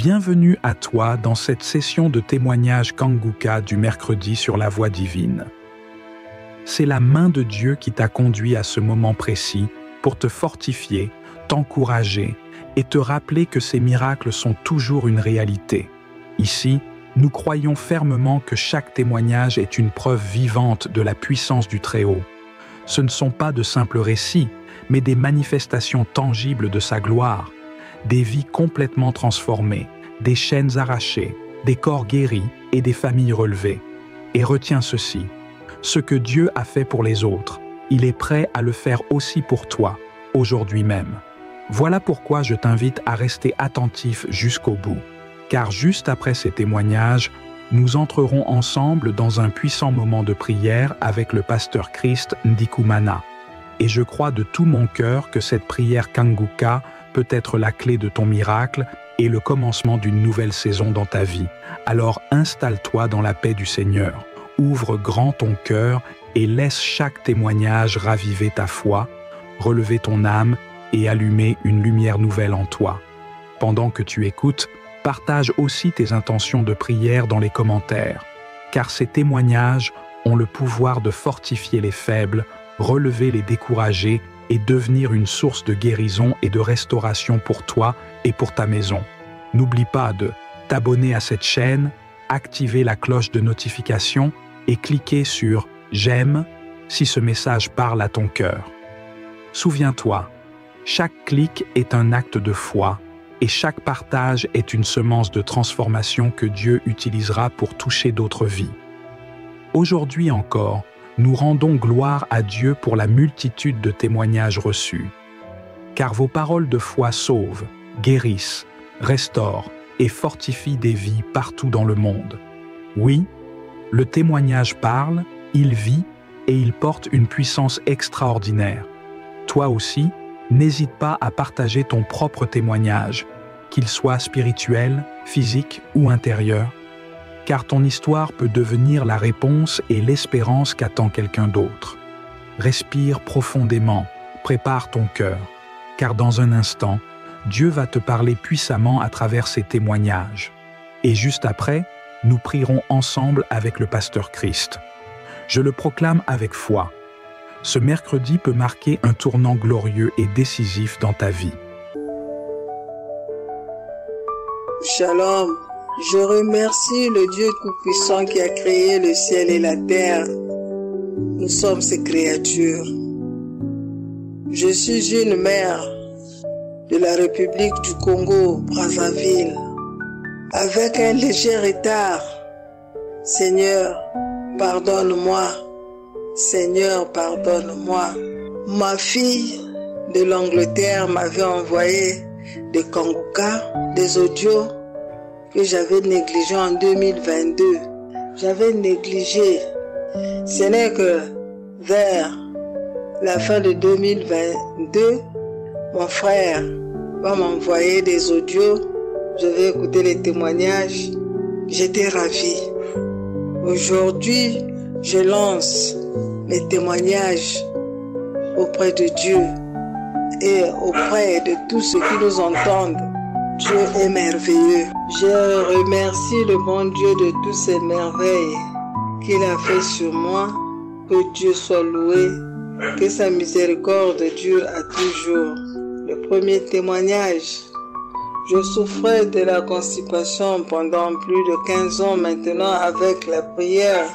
Bienvenue à toi dans cette session de témoignage Kanguka du mercredi sur la voie divine. C'est la main de Dieu qui t'a conduit à ce moment précis pour te fortifier, t'encourager et te rappeler que ces miracles sont toujours une réalité. Ici, nous croyons fermement que chaque témoignage est une preuve vivante de la puissance du Très-Haut. Ce ne sont pas de simples récits, mais des manifestations tangibles de sa gloire, des vies complètement transformées, des chaînes arrachées, des corps guéris et des familles relevées. Et retiens ceci, ce que Dieu a fait pour les autres, il est prêt à le faire aussi pour toi, aujourd'hui même. Voilà pourquoi je t'invite à rester attentif jusqu'au bout, car juste après ces témoignages, nous entrerons ensemble dans un puissant moment de prière avec le pasteur Christ Ndikumana. Et je crois de tout mon cœur que cette prière Kanguka peut être la clé de ton miracle et le commencement d'une nouvelle saison dans ta vie. Alors installe-toi dans la paix du Seigneur, ouvre grand ton cœur et laisse chaque témoignage raviver ta foi, relever ton âme et allumer une lumière nouvelle en toi. Pendant que tu écoutes, partage aussi tes intentions de prière dans les commentaires, car ces témoignages ont le pouvoir de fortifier les faibles, relever les découragés et devenir une source de guérison et de restauration pour toi et pour ta maison. N'oublie pas de t'abonner à cette chaîne, activer la cloche de notification et cliquer sur « J'aime » si ce message parle à ton cœur. Souviens-toi, chaque clic est un acte de foi et chaque partage est une semence de transformation que Dieu utilisera pour toucher d'autres vies. Aujourd'hui encore, nous rendons gloire à Dieu pour la multitude de témoignages reçus. Car vos paroles de foi sauvent, guérissent, restaurent et fortifient des vies partout dans le monde. Oui, le témoignage parle, il vit et il porte une puissance extraordinaire. Toi aussi, n'hésite pas à partager ton propre témoignage, qu'il soit spirituel, physique ou intérieur, car ton histoire peut devenir la réponse et l'espérance qu'attend quelqu'un d'autre. Respire profondément, prépare ton cœur, car dans un instant, Dieu va te parler puissamment à travers ces témoignages. Et juste après, nous prierons ensemble avec le pasteur Christ. Je le proclame avec foi. Ce mercredi peut marquer un tournant glorieux et décisif dans ta vie. Shalom. Je remercie le Dieu Tout-Puissant qui a créé le ciel et la terre. Nous sommes ses créatures. Je suis une mère de la République du Congo, Brazzaville, avec un léger retard. Seigneur, pardonne-moi. Seigneur, pardonne-moi. Ma fille de l'Angleterre m'avait envoyé des Kanguka, des audios que j'avais négligé en 2022. J'avais négligé. Ce n'est que vers la fin de 2022, mon frère va m'envoyer des audios. Je vais écouter les témoignages. J'étais ravie. Aujourd'hui, je lance mes témoignages auprès de Dieu et auprès de tous ceux qui nous entendent. Dieu est merveilleux. Je remercie le bon Dieu de toutes ces merveilles qu'il a fait sur moi. Que Dieu soit loué, que sa miséricorde dure à toujours. Le premier témoignage. Je souffrais de la constipation pendant plus de 15 ans maintenant. Avec la prière,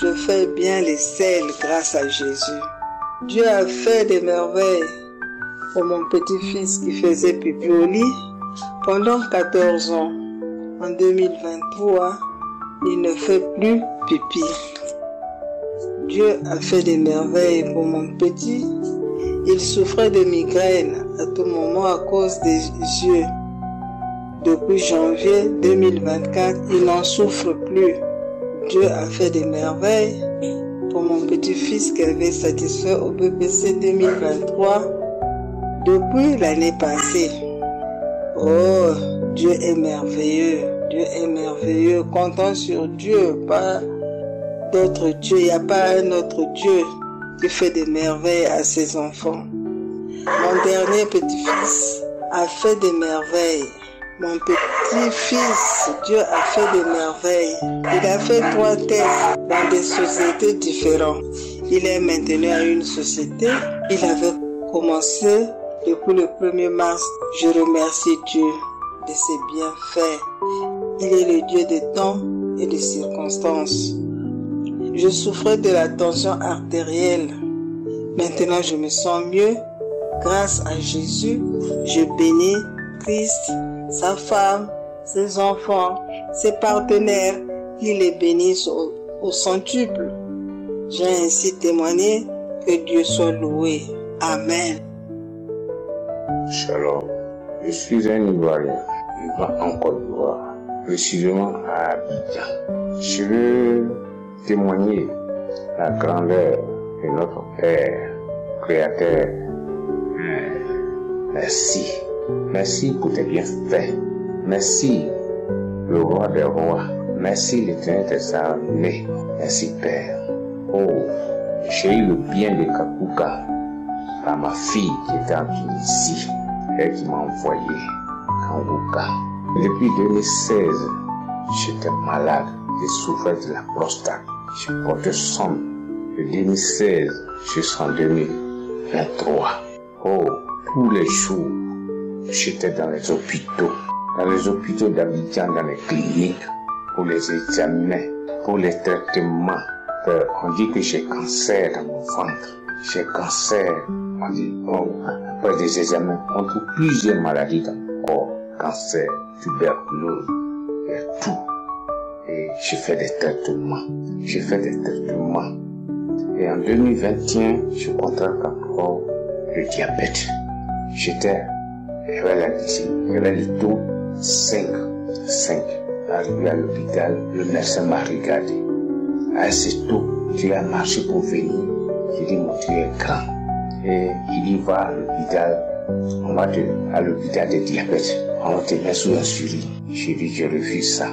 je fais bien les selles grâce à Jésus. Dieu a fait des merveilles pour mon petit-fils qui faisait pipi au lit. Pendant 14 ans, en 2023, il ne fait plus pipi. Dieu a fait des merveilles pour mon petit. Il souffrait de migraines à tout moment à cause des yeux. Depuis janvier 2024, il n'en souffre plus. Dieu a fait des merveilles pour mon petit-fils qui avait satisfait au BPC 2023 depuis l'année passée. Oh, Dieu est merveilleux. Dieu est merveilleux. Comptons sur Dieu, pas d'autre Dieu. Il n'y a pas un autre Dieu qui fait des merveilles à ses enfants. Mon dernier petit-fils a fait des merveilles. Mon petit-fils, Dieu a fait des merveilles. Il a fait 3 tests dans des sociétés différentes. Il est maintenant à une société. Il avait commencé depuis le 1er mars. Je remercie Dieu de ses bienfaits. Il est le Dieu des temps et des circonstances. Je souffrais de la tension artérielle. Maintenant, je me sens mieux. Grâce à Jésus, je bénis Christ, sa femme, ses enfants, ses partenaires. Qu'il les bénisse au centuple. J'ai ainsi témoigné. Que Dieu soit loué. Amen. Shalom. Je suis un Ivoirien vivant en Côte d'Ivoire, précisément à Abidjan. Je veux témoigner la grandeur de notre Père, Créateur. Merci. Merci pour tes bienfaits. Merci, le roi des rois. Merci, l'Éternel des armées. Merci, Père. Oh, j'ai eu le bien de Kakuka par ma fille qui était en Tunisie. Elle qui m'a envoyé Kakuka. Depuis 2016, j'étais malade. Je souffrais de la prostate. Je portais son. De 2016 jusqu'en 2023. Oh, tous les jours, j'étais dans les hôpitaux. Dans les hôpitaux d'Abidjan, dans les cliniques, pour les examens, pour les traitements. On dit que j'ai cancer dans mon ventre. J'ai cancer. On dit, après des examens, on trouve plusieurs maladies dans mon corps. Cancer, tuberculose, et tout. Et j'ai fait des traitements. Et en 2021, je contracte encore le diabète. J'avais la glycémie, j'avais le taux 5. Arrivé à l'hôpital, le médecin m'a regardé. À ce taux, tu as marché pour venir. J'ai dit, mon Dieu est grand. Et il y va à l'hôpital. On va à l'hôpital de diabète. On te met sous insuline. J'ai dit, je refuse ça.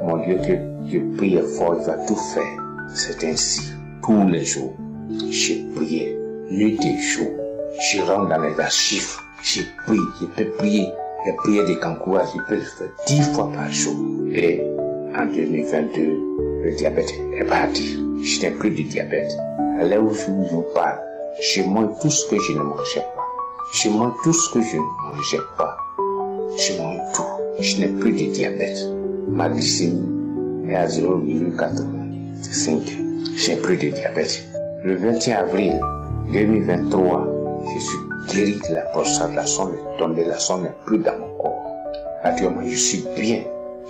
Mon Dieu, que je prie fort, il va tout faire. C'est ainsi. Tous les jours, j'ai prié. Nuit et jour. Je rentre dans les archives. Je prie. Je peux prier. Les prières de Kankoura, je peux le faire 10 fois par jour. Et en 2022, le diabète est parti. Je n'ai plus de diabète. À l'heure où je vous parle, je mange tout ce que je ne mangeais pas. Je mange tout ce que je ne mangeais pas. Je mange tout. Je n'ai plus de diabète. Ma glycémie est à 0,85. Je n'ai plus de diabète. Le 21 avril 2023, je suis guéri de la prostate. La sonde est tombée, la sonde n'est plus dans mon corps. Actuellement, je suis bien.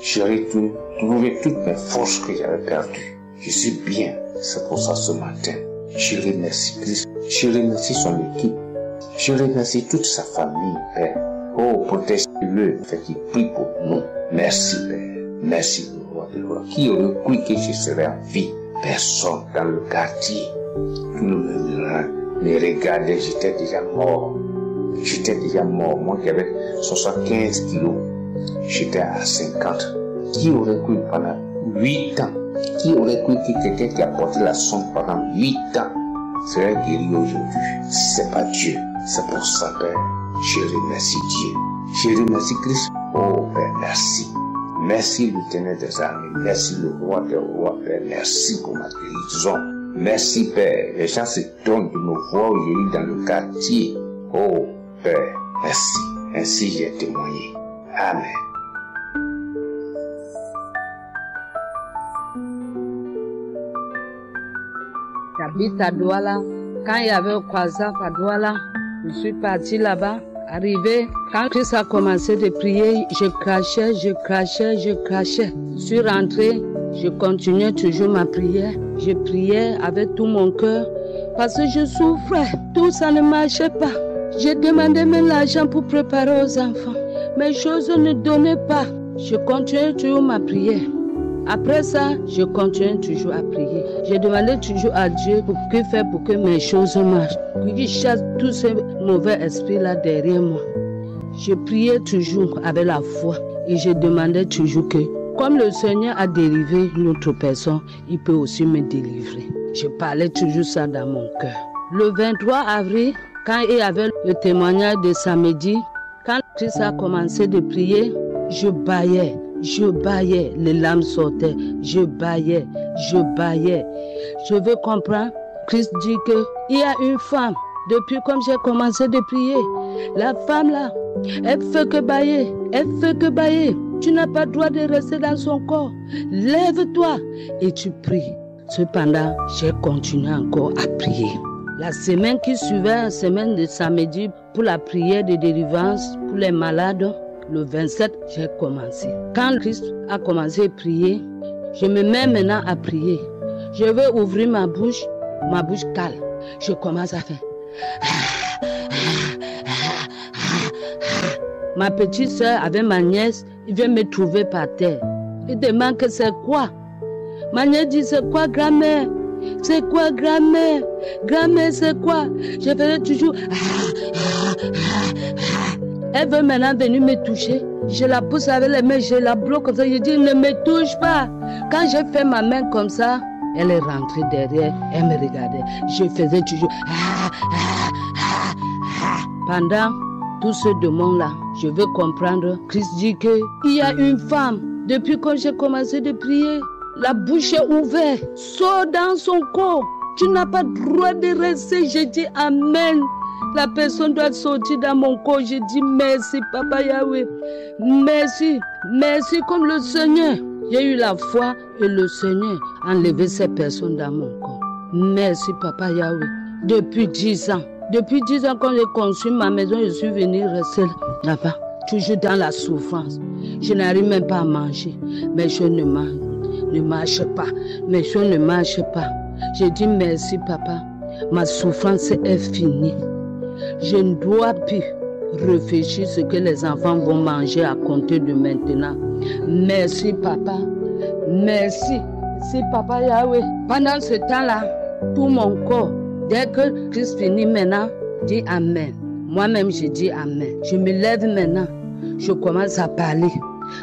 J'ai retrouvé toutes mes forces que j'avais perdues. Je suis bien. C'est pour ça ce matin, je remercie Christ. Je remercie son équipe. Je remercie toute sa famille, Père. Oh, protège-le, fait qu'il prie pour nous. Merci, Père. Merci, le roi de roi. Qui aurait cru que je serais en vie? Personne dans le quartier. Tout le monde me regardait, j'étais déjà mort. Moi qui avais 75 kilos. J'étais à 50. Qui aurait cru pendant 8 ans? Qui aurait cru que quelqu'un qui a porté la sonde pendant 8 ans serait guéri aujourd'hui? C'est pas Dieu. C'est pour ça, Père. Je remercie Dieu. Je remercie Christ. Oh, Père, merci. Merci, l'Éternel des armées. Merci, le roi des rois, Père. Merci pour ma guérison. Merci, Père. Les gens se tournent de me voir aujourd'hui dans le quartier. Oh, Père, merci. Ainsi, j'ai témoigné. Amen. J'habite à Douala. Quand il y avait un croissant à Douala, je suis parti là-bas. Arrivé, quand Christ a commencé de prier, je crachais. Je suis rentré, je continuais toujours ma prière. Je priais avec tout mon cœur parce que je souffrais. Tout ça ne marchait pas. J'ai demandé même l'argent pour préparer aux enfants. Mes choses ne donnaient pas. Je continuais toujours ma prière. Après ça, je continue toujours à prier. Je demandais toujours à Dieu pour que faire pour que mes choses marchent. Qu'il chasse tous ces mauvais esprits-là derrière moi. Je priais toujours avec la foi et je demandais toujours que, comme le Seigneur a délivré notre personne, il peut aussi me délivrer. Je parlais toujours ça dans mon cœur. Le 23 avril, quand il y avait le témoignage de samedi, quand Christ a commencé de prier, je baillais, les larmes sortaient, je baillais. Je veux comprendre. Christ dit qu'il y a une femme, depuis comme j'ai commencé de prier, la femme là, elle fait que bailler. Tu n'as pas le droit de rester dans son corps. Lève-toi et tu pries. Cependant, j'ai continué encore à prier. La semaine qui suivait, la semaine de samedi, pour la prière de délivrance pour les malades, le 27, j'ai commencé. Quand Christ a commencé à prier, je me mets maintenant à prier. Je veux ouvrir ma bouche calme. Je commence à faire. Ma petite soeur avec ma nièce, il vient me trouver par terre. Il demande que c'est quoi. Ma nièce dit c'est quoi grand-mère? C'est quoi grand-mère? Grand-mère c'est quoi? Je faisais toujours. Elle veut maintenant venir me toucher. Je la pousse avec les mains, je la bloque comme ça. Je dis ne me touche pas. Quand j'ai fait ma main comme ça, elle est rentrée derrière, elle me regardait. Je faisais toujours. Pendant tout ce démon-là, je veux comprendre. Christ dit qu'il y a une femme. Depuis que j'ai commencé de prier, la bouche est ouverte. Sors dans son corps. Tu n'as pas le droit de rester. Je dis Amen. La personne doit sortir dans mon corps. Je dis merci, Papa Yahweh. Merci comme le Seigneur. J'ai eu la foi et le Seigneur a enlevé ces personnes dans mon corps. Merci, Papa Yahweh. Depuis 10 ans, quand j'ai construit ma maison, je suis venue rester là-bas, toujours dans la souffrance. Je n'arrive même pas à manger. Mes choses ne marchent pas. Je dis merci, Papa. Ma souffrance est finie. Je ne dois plus réfléchir ce que les enfants vont manger à compter de maintenant. Merci, Papa. Merci, Papa Yahweh. Pendant ce temps-là, tout mon corps, dès que Christ finit maintenant, dit Amen. Moi-même, je dis Amen. Je me lève maintenant. Je commence à parler.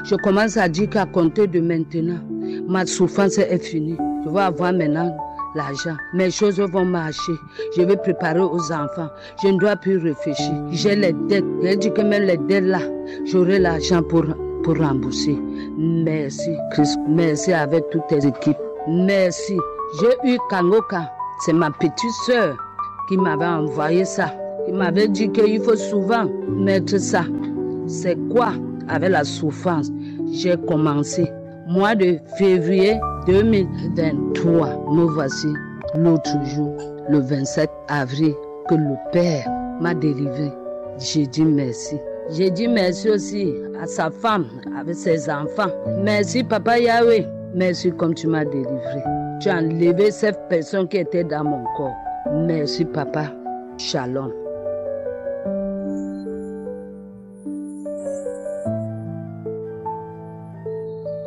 Je commence à dire qu'à compter de maintenant, ma souffrance est finie. Je vais avoir maintenant l'argent. Mes choses vont marcher. Je vais préparer aux enfants. Je ne dois plus réfléchir. J'ai les dettes. J'ai dit que même les dettes là, j'aurai l'argent pour rembourser. Merci, Christ. Merci avec toutes tes équipes. Merci. J'ai eu Kangoka. C'est ma petite soeur qui m'avait envoyé ça. Il m'avait dit qu'il faut souvent mettre ça. C'est quoi? Avec la souffrance, j'ai commencé. Mois de février 2023, nous voici l'autre jour, le 27 avril, que le Père m'a délivré. J'ai dit merci. J'ai dit merci aussi à sa femme, avec ses enfants. Merci, Papa Yahweh. Merci comme tu m'as délivré. Tu as enlevé cette personne qui était dans mon corps. Merci, Papa. Shalom.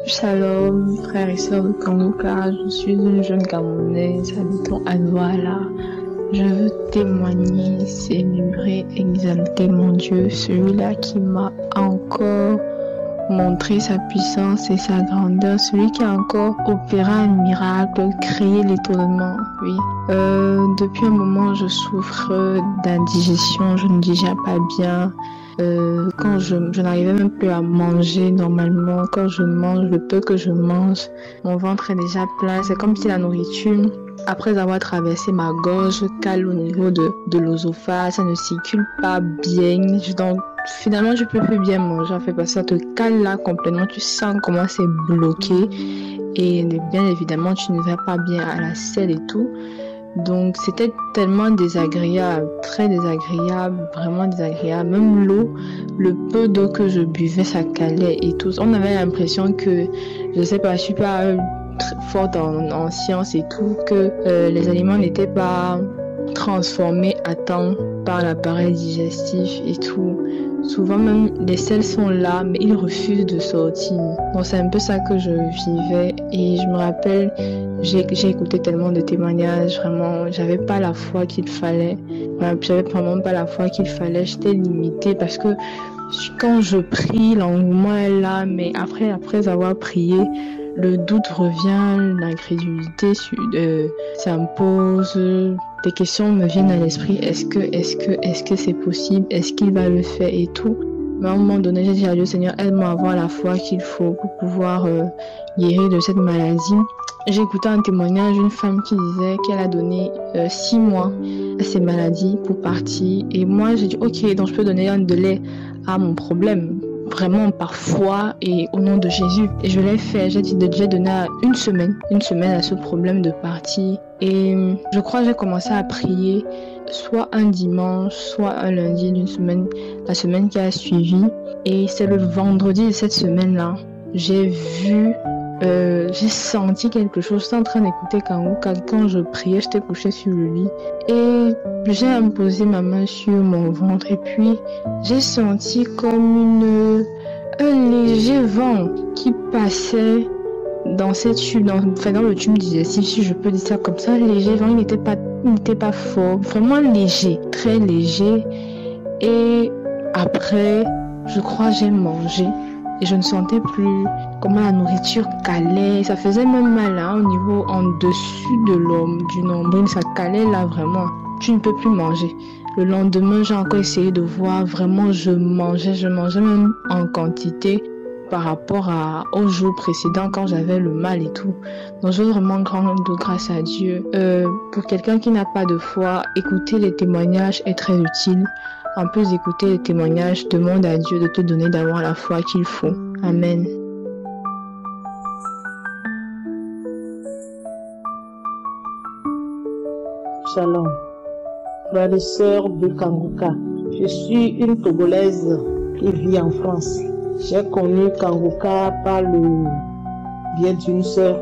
Shalom, frères et sœurs de Kangoka. Je suis une jeune Camerounaise habitant à Douala. Je veux témoigner, célébrer, exalter mon Dieu, celui-là qui m'a encore montré sa puissance et sa grandeur, celui qui a encore opéré un miracle, créé l'étonnement. Oui. Depuis un moment, je souffre d'indigestion, je ne digère pas bien. Quand je n'arrivais même plus à manger normalement, quand je mange, le peu que je mange, mon ventre est déjà plein. C'est comme si la nourriture, après avoir traversé ma gorge, cale au niveau de l'œsophage, ça ne circule pas bien. Donc finalement, je peux plus bien manger. En fait, parce que ça te cale là complètement. Tu sens comment c'est bloqué et bien évidemment, tu ne vas pas bien à la selle et tout. Donc c'était tellement désagréable, très désagréable, vraiment désagréable. Même l'eau, le peu d'eau que je buvais, ça calait et tout. On avait l'impression que, je sais pas, je suis pas forte en sciences et tout, que les aliments n'étaient pas transformés à temps par l'appareil digestif et tout. Souvent même les selles sont là, mais ils refusent de sortir. Donc c'est un peu ça que je vivais. Et je me rappelle, j'ai écouté tellement de témoignages, vraiment, j'avais pas la foi qu'il fallait. J'avais vraiment pas la foi qu'il fallait. J'étais limitée parce que quand je prie, l'engouement est là, mais après avoir prié, le doute revient, l'incrédulité s'impose. Des questions me viennent à l'esprit. Est-ce que c'est possible? Est-ce qu'il va le faire et tout? Mais à un moment donné, j'ai dit à Dieu, Seigneur, aide-moi à avoir la foi qu'il faut pour pouvoir guérir de cette maladie. J'ai écouté un témoignage d'une femme qui disait qu'elle a donné 6 mois à ses maladies pour partir. Et moi, j'ai dit, ok, donc je peux donner un délai à mon problème, vraiment par foi et au nom de Jésus. Et je l'ai fait, j'ai donné une semaine à ce problème de partir. Et je crois que j'ai commencé à prier soit un dimanche, soit un lundi d'une semaine, la semaine qui a suivi. Et c'est le vendredi de cette semaine-là, j'ai senti quelque chose. J'étais en train d'écouter quand je priais, j'étais couchée sur le lit. Et j'ai imposé ma main sur mon ventre et puis j'ai senti comme un léger vent qui passait dans cette tube, dans le tube digestif, si je peux dire ça comme ça. Léger vent, il n'était pas fort, vraiment léger, très léger. Et après, je crois j'ai mangé et je ne sentais plus comment la nourriture calait. Ça faisait même mal là, au niveau en dessus du nombril, ça calait là vraiment. Tu ne peux plus manger. Le lendemain, j'ai encore essayé de voir, vraiment je mangeais même en quantité par rapport au jour précédent quand j'avais le mal et tout. Donc je veux vraiment rendre grâce à Dieu. Pour quelqu'un qui n'a pas de foi, écouter les témoignages est très utile. En plus d'écouter les témoignages, demande à Dieu de te donner d'avoir la foi qu'il faut. Amen. Shalom, frères et sœurs de Kanguka. Je suis une Togolaise qui vit en France. J'ai connu Kanguka par le biais d'une sœur.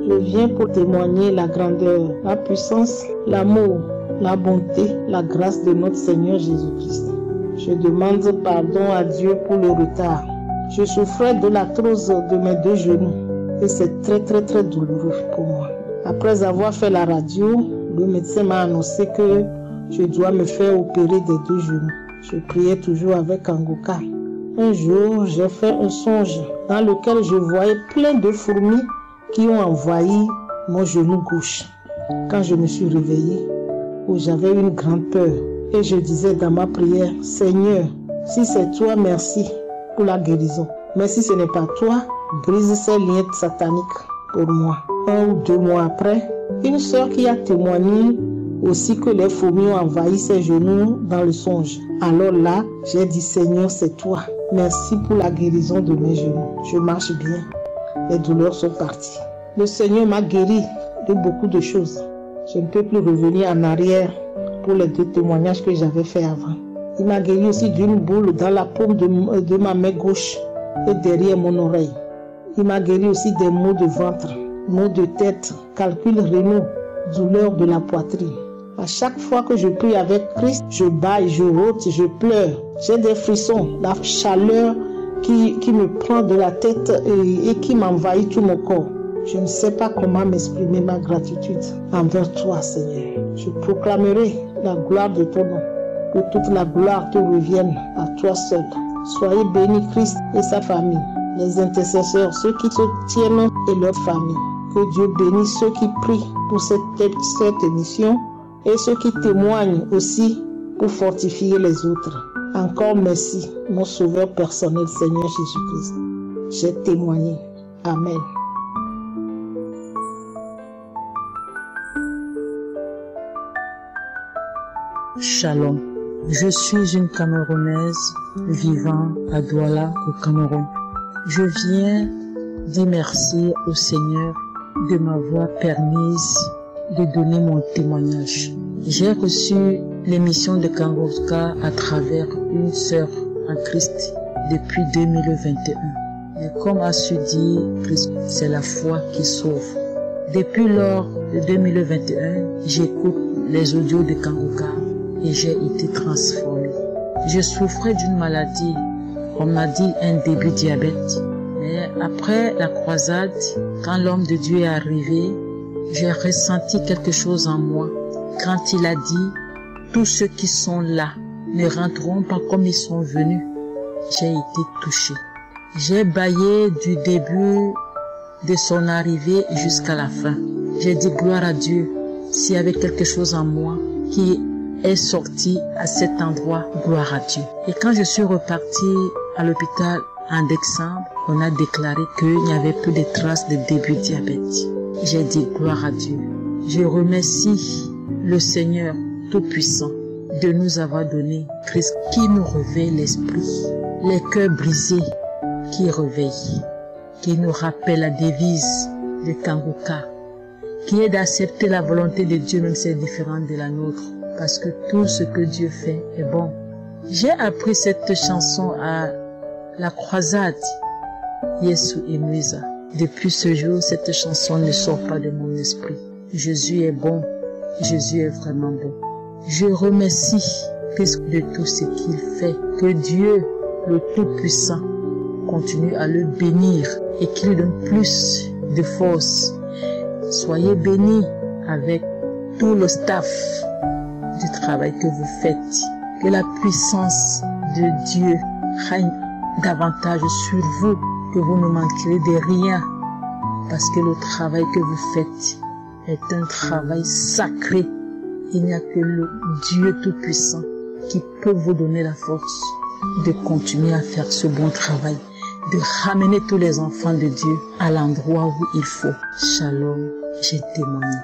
Je viens pour témoigner la grandeur, la puissance, l'amour, la bonté, la grâce de notre Seigneur Jésus-Christ. Je demande pardon à Dieu pour le retard. Je souffrais de l'arthrose de mes 2 genoux et c'est très douloureux pour moi. Après avoir fait la radio, le médecin m'a annoncé que je dois me faire opérer des 2 genoux. Je priais toujours avec Kanguka. Un jour, j'ai fait un songe dans lequel je voyais plein de fourmis qui ont envahi mon genou gauche. Quand je me suis réveillée, j'avais une grande peur et je disais dans ma prière, Seigneur, si c'est toi, merci pour la guérison. Mais si ce n'est pas toi, brise ces liens sataniques pour moi. 1 ou 2 mois après, une sœur qui a témoigné aussi que les fourmis ont envahi ses genoux dans le songe. Alors là, j'ai dit, Seigneur, c'est toi. Merci pour la guérison de mes genoux. Je marche bien. Les douleurs sont parties. Le Seigneur m'a guéri de beaucoup de choses. Je ne peux plus revenir en arrière pour les 2 témoignages que j'avais fait avant. Il m'a guéri aussi d'une boule dans la paume de ma main gauche et derrière mon oreille. Il m'a guéri aussi des maux de ventre, maux de tête, calculs rénaux, douleurs de la poitrine. À chaque fois que je prie avec Christ, je bâille, je rôte, je pleure. J'ai des frissons, la chaleur qui me prend de la tête et qui m'envahit tout mon corps. Je ne sais pas comment m'exprimer ma gratitude envers toi, Seigneur. Je proclamerai la gloire de ton nom. Que toute la gloire te revienne à toi seul. Soyez béni Christ et sa famille, les intercesseurs, ceux qui se tiennent et leur famille. Que Dieu bénisse ceux qui prient pour cette émission et ceux qui témoignent aussi pour fortifier les autres. Encore merci, mon sauveur personnel, Seigneur Jésus-Christ. J'ai témoigné. Amen. Shalom. Je suis une Camerounaise vivant à Douala, au Cameroun. Je viens dire merci au Seigneur de m'avoir permise de donner mon témoignage. J'ai reçu l'émission de Kanguka à travers une sœur en Christ depuis 2021. Et comme a su dire Christ, c'est la foi qui sauve. Depuis lors de 2021, j'écoute les audios de Kanguka et j'ai été transformée. Je souffrais d'une maladie, on m'a dit un début diabète. Mais après la croisade, quand l'homme de Dieu est arrivé, j'ai ressenti quelque chose en moi. Quand il a dit, tous ceux qui sont là ne rentreront pas comme ils sont venus, j'ai été touchée. J'ai bâillé du début de son arrivée jusqu'à la fin. J'ai dit gloire à Dieu s'il y avait quelque chose en moi qui est sorti à cet endroit, gloire à Dieu. Et quand je suis repartie à l'hôpital en décembre, on a déclaré qu'il n'y avait plus de traces de début de diabète. J'ai dit gloire à Dieu. Je remercie le Seigneur Tout-Puissant de nous avoir donné Christ qui nous réveille l'esprit, les cœurs brisés qui réveillent, qui nous rappelle la devise de Kanguka, qui est d'accepter la volonté de Dieu même si c'est différent de la nôtre, parce que tout ce que Dieu fait est bon. J'ai appris cette chanson à la croisade Yesu Emuiza. Depuis ce jour, cette chanson ne sort pas de mon esprit. Jésus est bon, Jésus est vraiment bon. Je remercie Christ de tout ce qu'il fait, que Dieu, le Tout-Puissant, continue à le bénir et qu'il lui donne plus de force. Soyez bénis avec tout le staff du travail que vous faites. Que la puissance de Dieu règne davantage sur vous, que vous ne manquerez de rien, parce que le travail que vous faites est un travail sacré. Il n'y a que le Dieu Tout-Puissant qui peut vous donner la force de continuer à faire ce bon travail, de ramener tous les enfants de Dieu à l'endroit où il faut. Shalom, j'ai témoigné.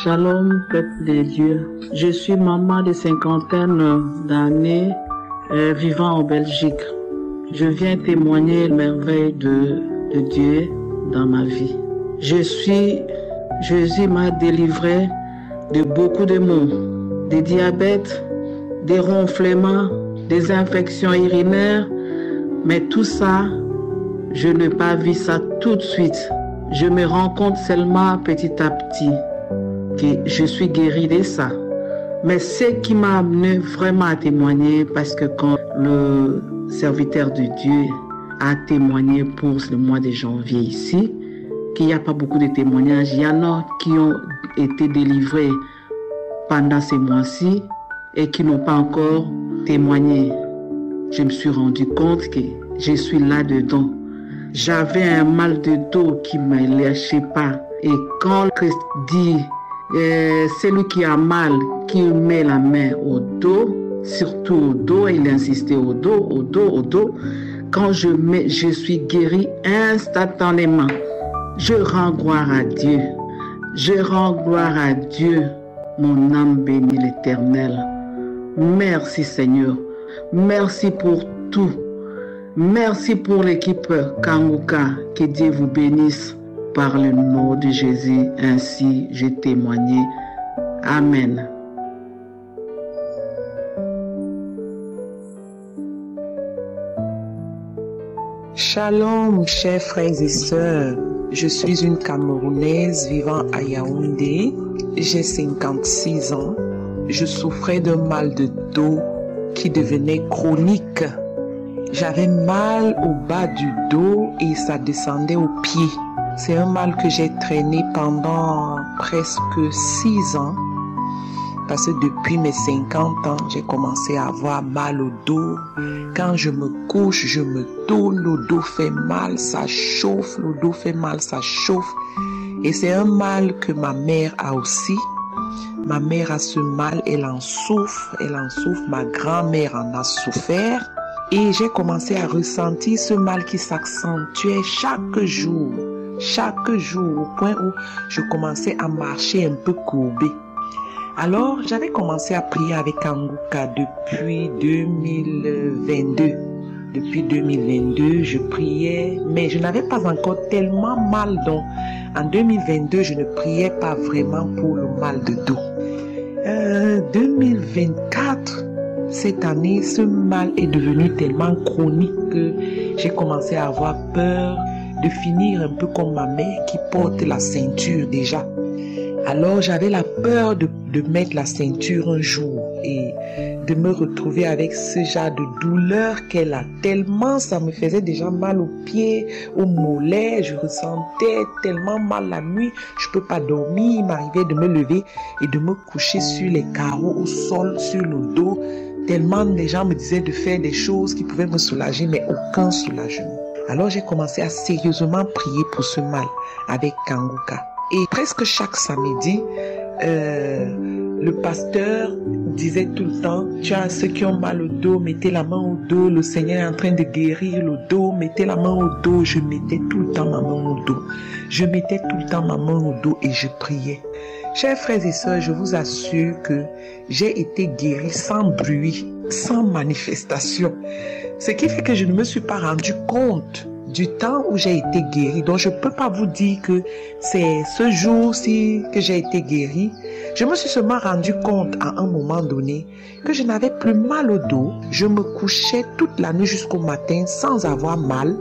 Shalom, peuple de Dieu. Je suis maman de cinquantaine d'années vivant en Belgique. Je viens témoigner les merveilles de Dieu dans ma vie. Jésus m'a délivré de beaucoup de maux, des diabètes, des ronflements, des infections urinaires, mais tout ça, je n'ai pas vu ça tout de suite. Je me rends compte seulement petit à petit que je suis guérie de ça. Mais ce qui m'a amené vraiment à témoigner, parce que quand le serviteur de Dieu a témoigné pour le mois de janvier ici, qu'il n'y a pas beaucoup de témoignages, il y en a qui ont été délivrés pendant ces mois-ci et qui n'ont pas encore témoigné. Je me suis rendu compte que je suis là-dedans. J'avais un mal de dos qui ne me lâchait pas. Et quand Christ dit, celui qui a mal, qui met la main au dos, surtout au dos, il insistait au dos, au dos, au dos. Quand je suis guéri instantanément. Je rends gloire à Dieu. Je rends gloire à Dieu. Mon âme bénit l'Éternel. Merci Seigneur. Merci pour tout. Merci pour l'équipe Kanguka. Que Dieu vous bénisse par le nom de Jésus. Ainsi, j'ai témoigné. Amen. Shalom, chers frères et sœurs. Je suis une Camerounaise vivant à Yaoundé. J'ai 56 ans. Je souffrais d'un mal de dos qui devenait chronique. J'avais mal au bas du dos et ça descendait aux pieds. C'est un mal que j'ai traîné pendant presque 6 ans. Parce que depuis mes 50 ans, j'ai commencé à avoir mal au dos. Quand je me couche, je me tourne, le dos fait mal, ça chauffe, le dos fait mal, ça chauffe. Et c'est un mal que ma mère a aussi. Ma mère a ce mal, elle en souffre, ma grand-mère en a souffert. Et j'ai commencé à ressentir ce mal qui s'accentuait chaque jour, au point où je commençais à marcher un peu courbé. Alors, j'avais commencé à prier avec Kanguka depuis 2022. Depuis 2022, je priais, mais je n'avais pas encore tellement mal. Donc, en 2022, je ne priais pas vraiment pour le mal de dos. 2024, cette année, ce mal est devenu tellement chronique que j'ai commencé à avoir peur de finir un peu comme ma mère qui porte la ceinture déjà. Alors j'avais la peur de mettre la ceinture un jour et de me retrouver avec ce genre de douleur qu'elle a. Tellement ça me faisait déjà mal aux pieds, aux mollets, je ressentais tellement mal la nuit, je ne peux pas dormir, il m'arrivait de me lever et de me coucher sur les carreaux au sol, sur le dos. Tellement les gens me disaient de faire des choses qui pouvaient me soulager, mais aucun soulagement. Alors j'ai commencé à sérieusement prier pour ce mal avec Kanguka. Et presque chaque samedi, le pasteur disait tout le temps, tu as ceux qui ont mal au dos, mettez la main au dos, le Seigneur est en train de guérir le dos, mettez la main au dos. Je mettais tout le temps ma main au dos. Je mettais tout le temps ma main au dos et je priais. Chers frères et sœurs, je vous assure que j'ai été guéri sans bruit, sans manifestation. Ce qui fait que je ne me suis pas rendu compte du temps où j'ai été guéri. Donc je ne peux pas vous dire que c'est ce jour-ci que j'ai été guéri. Je me suis seulement rendu compte à un moment donné que je n'avais plus mal au dos. Je me couchais toute la nuit jusqu'au matin sans avoir mal.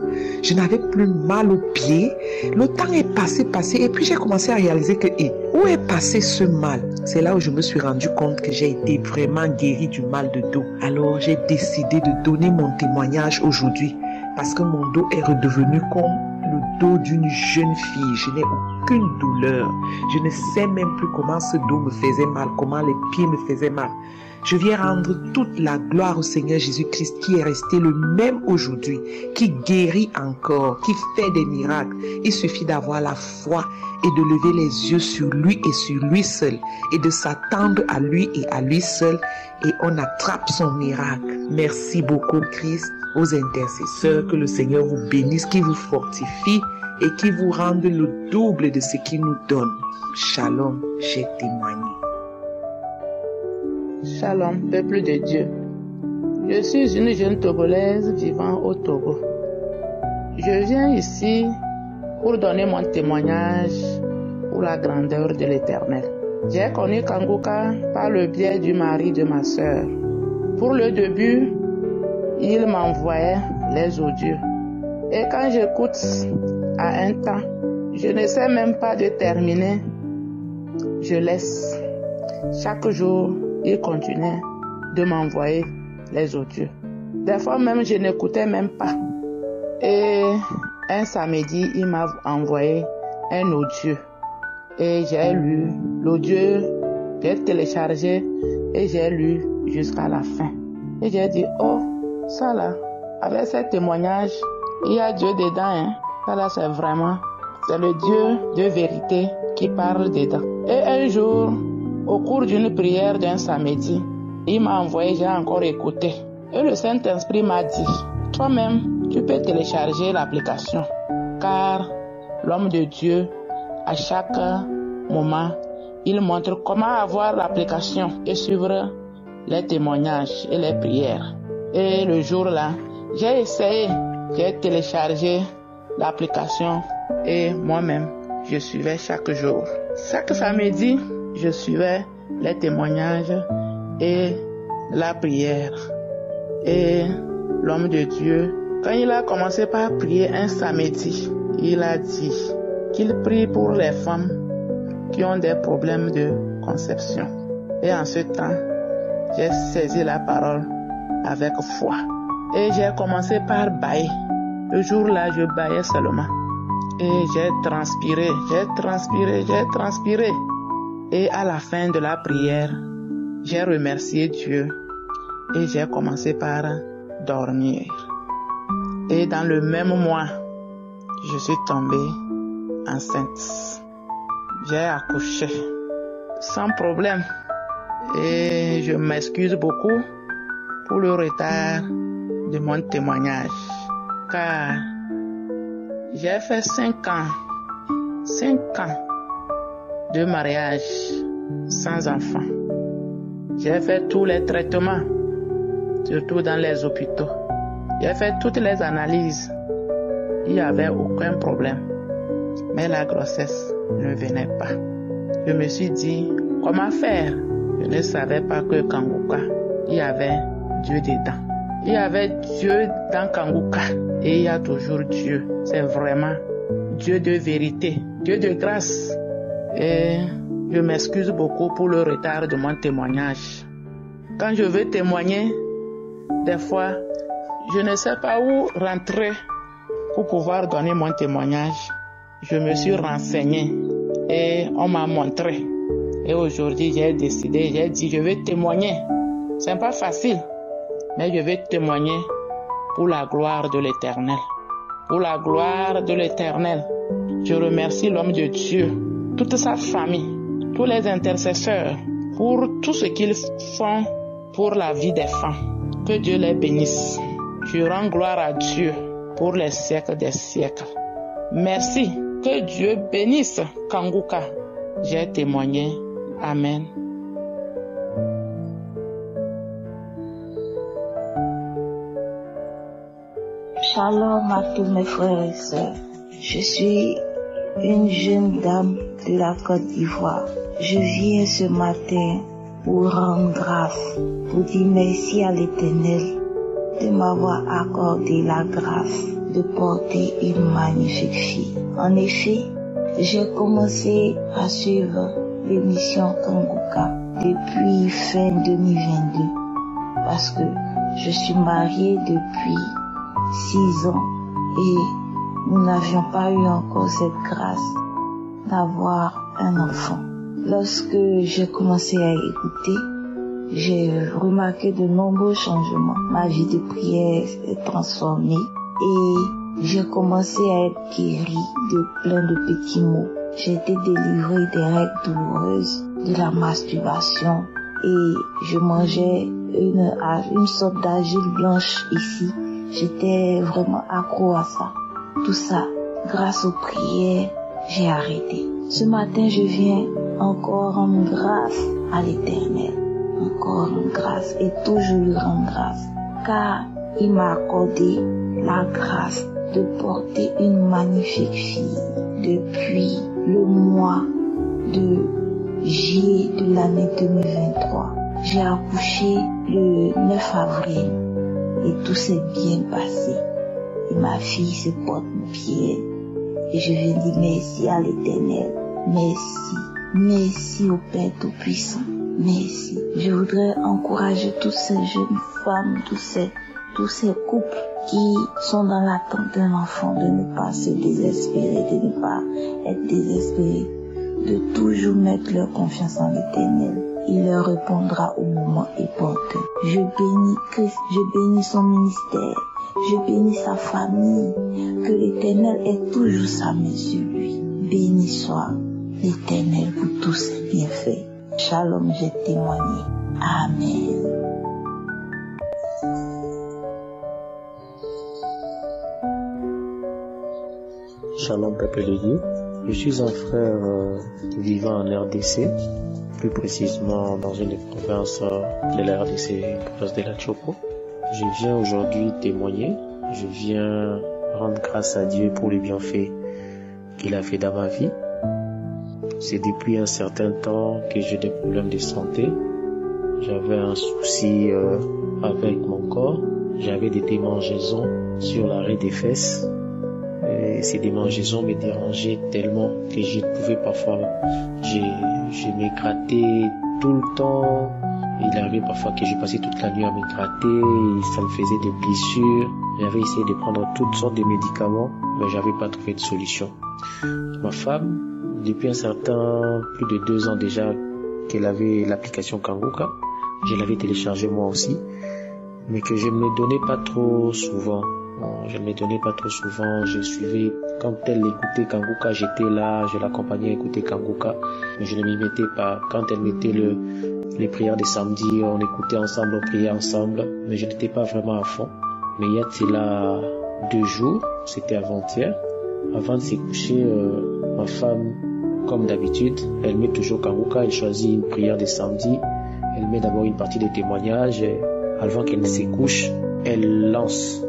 Je n'avais plus mal aux pieds. Le temps est passé et puis j'ai commencé à réaliser que où est passé ce mal? C'est là où je me suis rendu compte que j'ai été vraiment guéri du mal de dos. Alors j'ai décidé de donner mon témoignage aujourd'hui parce que mon dos est redevenu comme le dos d'une jeune fille. Je n'ai aucune douleur. Je ne sais même plus comment ce dos me faisait mal, comment les pieds me faisaient mal. Je viens rendre toute la gloire au Seigneur Jésus-Christ qui est resté le même aujourd'hui, qui guérit encore, qui fait des miracles. Il suffit d'avoir la foi et de lever les yeux sur lui et sur lui seul et de s'attendre à lui et à lui seul et on attrape son miracle. Merci beaucoup Christ, aux intercesseurs, que le Seigneur vous bénisse, qui vous fortifie et qui vous rende le double de ce qu'il nous donne. Shalom, j'ai témoigné. Shalom, peuple de Dieu. Je suis une jeune Togolaise vivant au Togo. Je viens ici pour donner mon témoignage pour la grandeur de l'Éternel. J'ai connu Kanguka par le biais du mari de ma sœur. Pour le début, il m'envoyait les audios. Et quand j'écoute à un temps, je ne sais même pas déterminer, je laisse. Chaque jour, il continuait de m'envoyer les audios. Des fois même, je n'écoutais même pas. Et un samedi, il m'a envoyé un audio. Et j'ai lu l'audio, j'ai téléchargé et j'ai lu jusqu'à la fin. Et j'ai dit, oh, ça là, avec ce témoignage, il y a Dieu dedans. Hein. Ça là, c'est le Dieu de vérité qui parle dedans. Et un jour, au cours d'une prière d'un samedi, il m'a envoyé, j'ai encore écouté. Et le Saint-Esprit m'a dit, toi-même, tu peux télécharger l'application. Car l'homme de Dieu, à chaque moment, il montre comment avoir l'application et suivre les témoignages et les prières. Et le jour-là, j'ai essayé, j'ai téléchargé l'application et moi-même, je suivais chaque jour. Chaque samedi, je suivais les témoignages et la prière. Et l'homme de Dieu, quand il a commencé par prier un samedi, il a dit qu'il prie pour les femmes qui ont des problèmes de conception. Et en ce temps, j'ai saisi la parole avec foi. Et j'ai commencé par bailler. Le jour-là, je baillais seulement. Et j'ai transpiré. Et à la fin de la prière, j'ai remercié Dieu et j'ai commencé par dormir. Et dans le même mois, je suis tombée enceinte. J'ai accouché sans problème. Et je m'excuse beaucoup pour le retard de mon témoignage. Car j'ai fait 5 ans de mariage sans enfant. J'ai fait tous les traitements, surtout dans les hôpitaux. J'ai fait toutes les analyses. Il n'y avait aucun problème. Mais la grossesse ne venait pas. Je me suis dit, comment faire? Je ne savais pas que Kanguka, il y avait Dieu dedans. Il y avait Dieu dans Kanguka. Et il y a toujours Dieu. C'est vraiment Dieu de vérité, Dieu de grâce. Et je m'excuse beaucoup pour le retard de mon témoignage. Quand je veux témoigner, des fois, je ne sais pas où rentrer pour pouvoir donner mon témoignage. Je me suis renseigné et on m'a montré. Et aujourd'hui, j'ai décidé, j'ai dit, je vais témoigner. C'est pas facile, mais je vais témoigner pour la gloire de l'Éternel. pour la gloire de l'Éternel. Je remercie l'homme de Dieu, toute sa famille, tous les intercesseurs, pour tout ce qu'ils font pour la vie des femmes. Que Dieu les bénisse. Je rends gloire à Dieu pour les siècles des siècles. Merci. Que Dieu bénisse Kanguka. J'ai témoigné. Amen. Shalom à tous mes frères et sœurs. Je suis une jeune dame de la Côte d'Ivoire. Je viens ce matin pour rendre grâce, pour dire merci à l'Éternel de m'avoir accordé la grâce de porter une magnifique fille. En effet, j'ai commencé à suivre l'émission Kanguka depuis fin 2022 parce que je suis mariée depuis 6 ans et nous n'avions pas eu encore cette grâce d'avoir un enfant. Lorsque j'ai commencé à écouter, j'ai remarqué de nombreux changements. Ma vie de prière s'est transformée et j'ai commencé à être guérie de plein de petits maux. J'ai été délivrée des règles douloureuses, de la masturbation et je mangeais une sorte d'argile blanche ici. J'étais vraiment accro à ça. Tout ça, grâce aux prières, j'ai arrêté. Ce matin, je viens encore rendre grâce à l'Éternel. Encore rendre grâce et toujours lui rendre grâce. Car il m'a accordé la grâce de porter une magnifique fille depuis le mois de juillet de l'année 2023. J'ai accouché le 9 avril et tout s'est bien passé. Et ma fille se porte bien. Et je viens dire merci à l'Éternel. Merci. Merci au Père Tout-Puissant. Merci. Je voudrais encourager toutes ces jeunes femmes, tous ces couples qui sont dans l'attente d'un enfant de ne pas se désespérer, de ne pas être désespérés, de toujours mettre leur confiance en l'Éternel. Il leur répondra au moment opportun. Je bénis Christ, je bénis son ministère, je bénis sa famille, que l'Éternel ait toujours sa main sur lui. Béni soit l'Éternel pour tous ses bienfaits. Shalom, j'ai témoigné. Amen. Shalom, peuple de Dieu. Je suis un frère vivant en RDC, plus précisément dans une des provinces de la RDC, province de la Chopo. Je viens aujourd'hui témoigner, je viens rendre grâce à Dieu pour les bienfaits qu'il a fait dans ma vie. C'est depuis un certain temps que j'ai des problèmes de santé. J'avais un souci avec mon corps, j'avais des démangeaisons sur l'arrêt des fesses. Et ces démangeaisons me dérangeaient tellement que je pouvais parfois, je m'écratais tout le temps. Il arrivait parfois que je passais toute la nuit à m'écrater, et ça me faisait des blessures. J'avais essayé de prendre toutes sortes de médicaments, mais j'avais pas trouvé de solution. Ma femme, depuis un certain, plus de 2 ans déjà, qu'elle avait l'application Kanguka, je l'avais téléchargée moi aussi, mais que je ne me donnais pas trop souvent. Je ne me donnais pas trop souvent, je suivais, quand elle écoutait Kanguka, j'étais là, je l'accompagnais à écouter Kanguka, mais je ne m'y mettais pas. Quand elle mettait les prières de samedi, on écoutait ensemble, on priait ensemble, mais je n'étais pas vraiment à fond. Mais il y a de cela 2 jours, c'était avant-hier, avant de se coucher, ma femme, comme d'habitude, elle met toujours Kanguka, elle choisit une prière de samedi, elle met d'abord une partie des témoignages, et avant qu'elle ne se couche, elle lance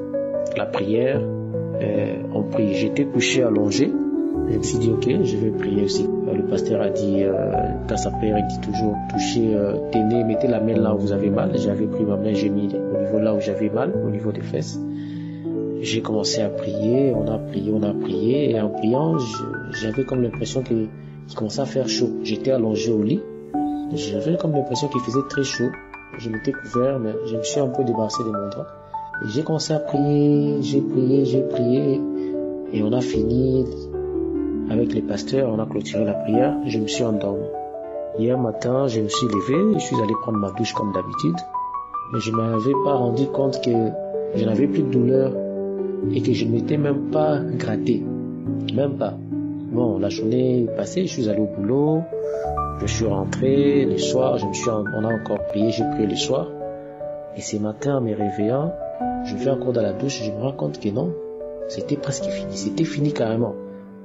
la prière, on prie. J'étais couché allongé, je me suis dit ok, je vais prier aussi. Le pasteur a dit dans sa prière, il dit toujours touchez, tenez, mettez la main là où vous avez mal. J'avais pris ma main, j'ai mis au niveau là où j'avais mal, au niveau des fesses. J'ai commencé à prier, on a prié, et en priant, j'avais comme l'impression qu'il commençait à faire chaud. J'étais allongé au lit, j'avais comme l'impression qu'il faisait très chaud. Je m'étais couvert, mais je me suis un peu débarrassé de mon drap. J'ai commencé à prier, j'ai prié, et on a fini avec les pasteurs, on a clôturé la prière, je me suis endormi. Hier matin, je me suis levé, je suis allé prendre ma douche comme d'habitude, mais je ne m'avais pas rendu compte que je n'avais plus de douleur et que je ne m'étais même pas gratté. Même pas. Bon, la journée est passée, je suis allé au boulot, je suis rentré, le soir, on a encore prié, j'ai prié le soir. Et ce matin, en me réveillant, je vais encore dans la douche, je me rends compte que non, c'était presque fini, c'était fini carrément.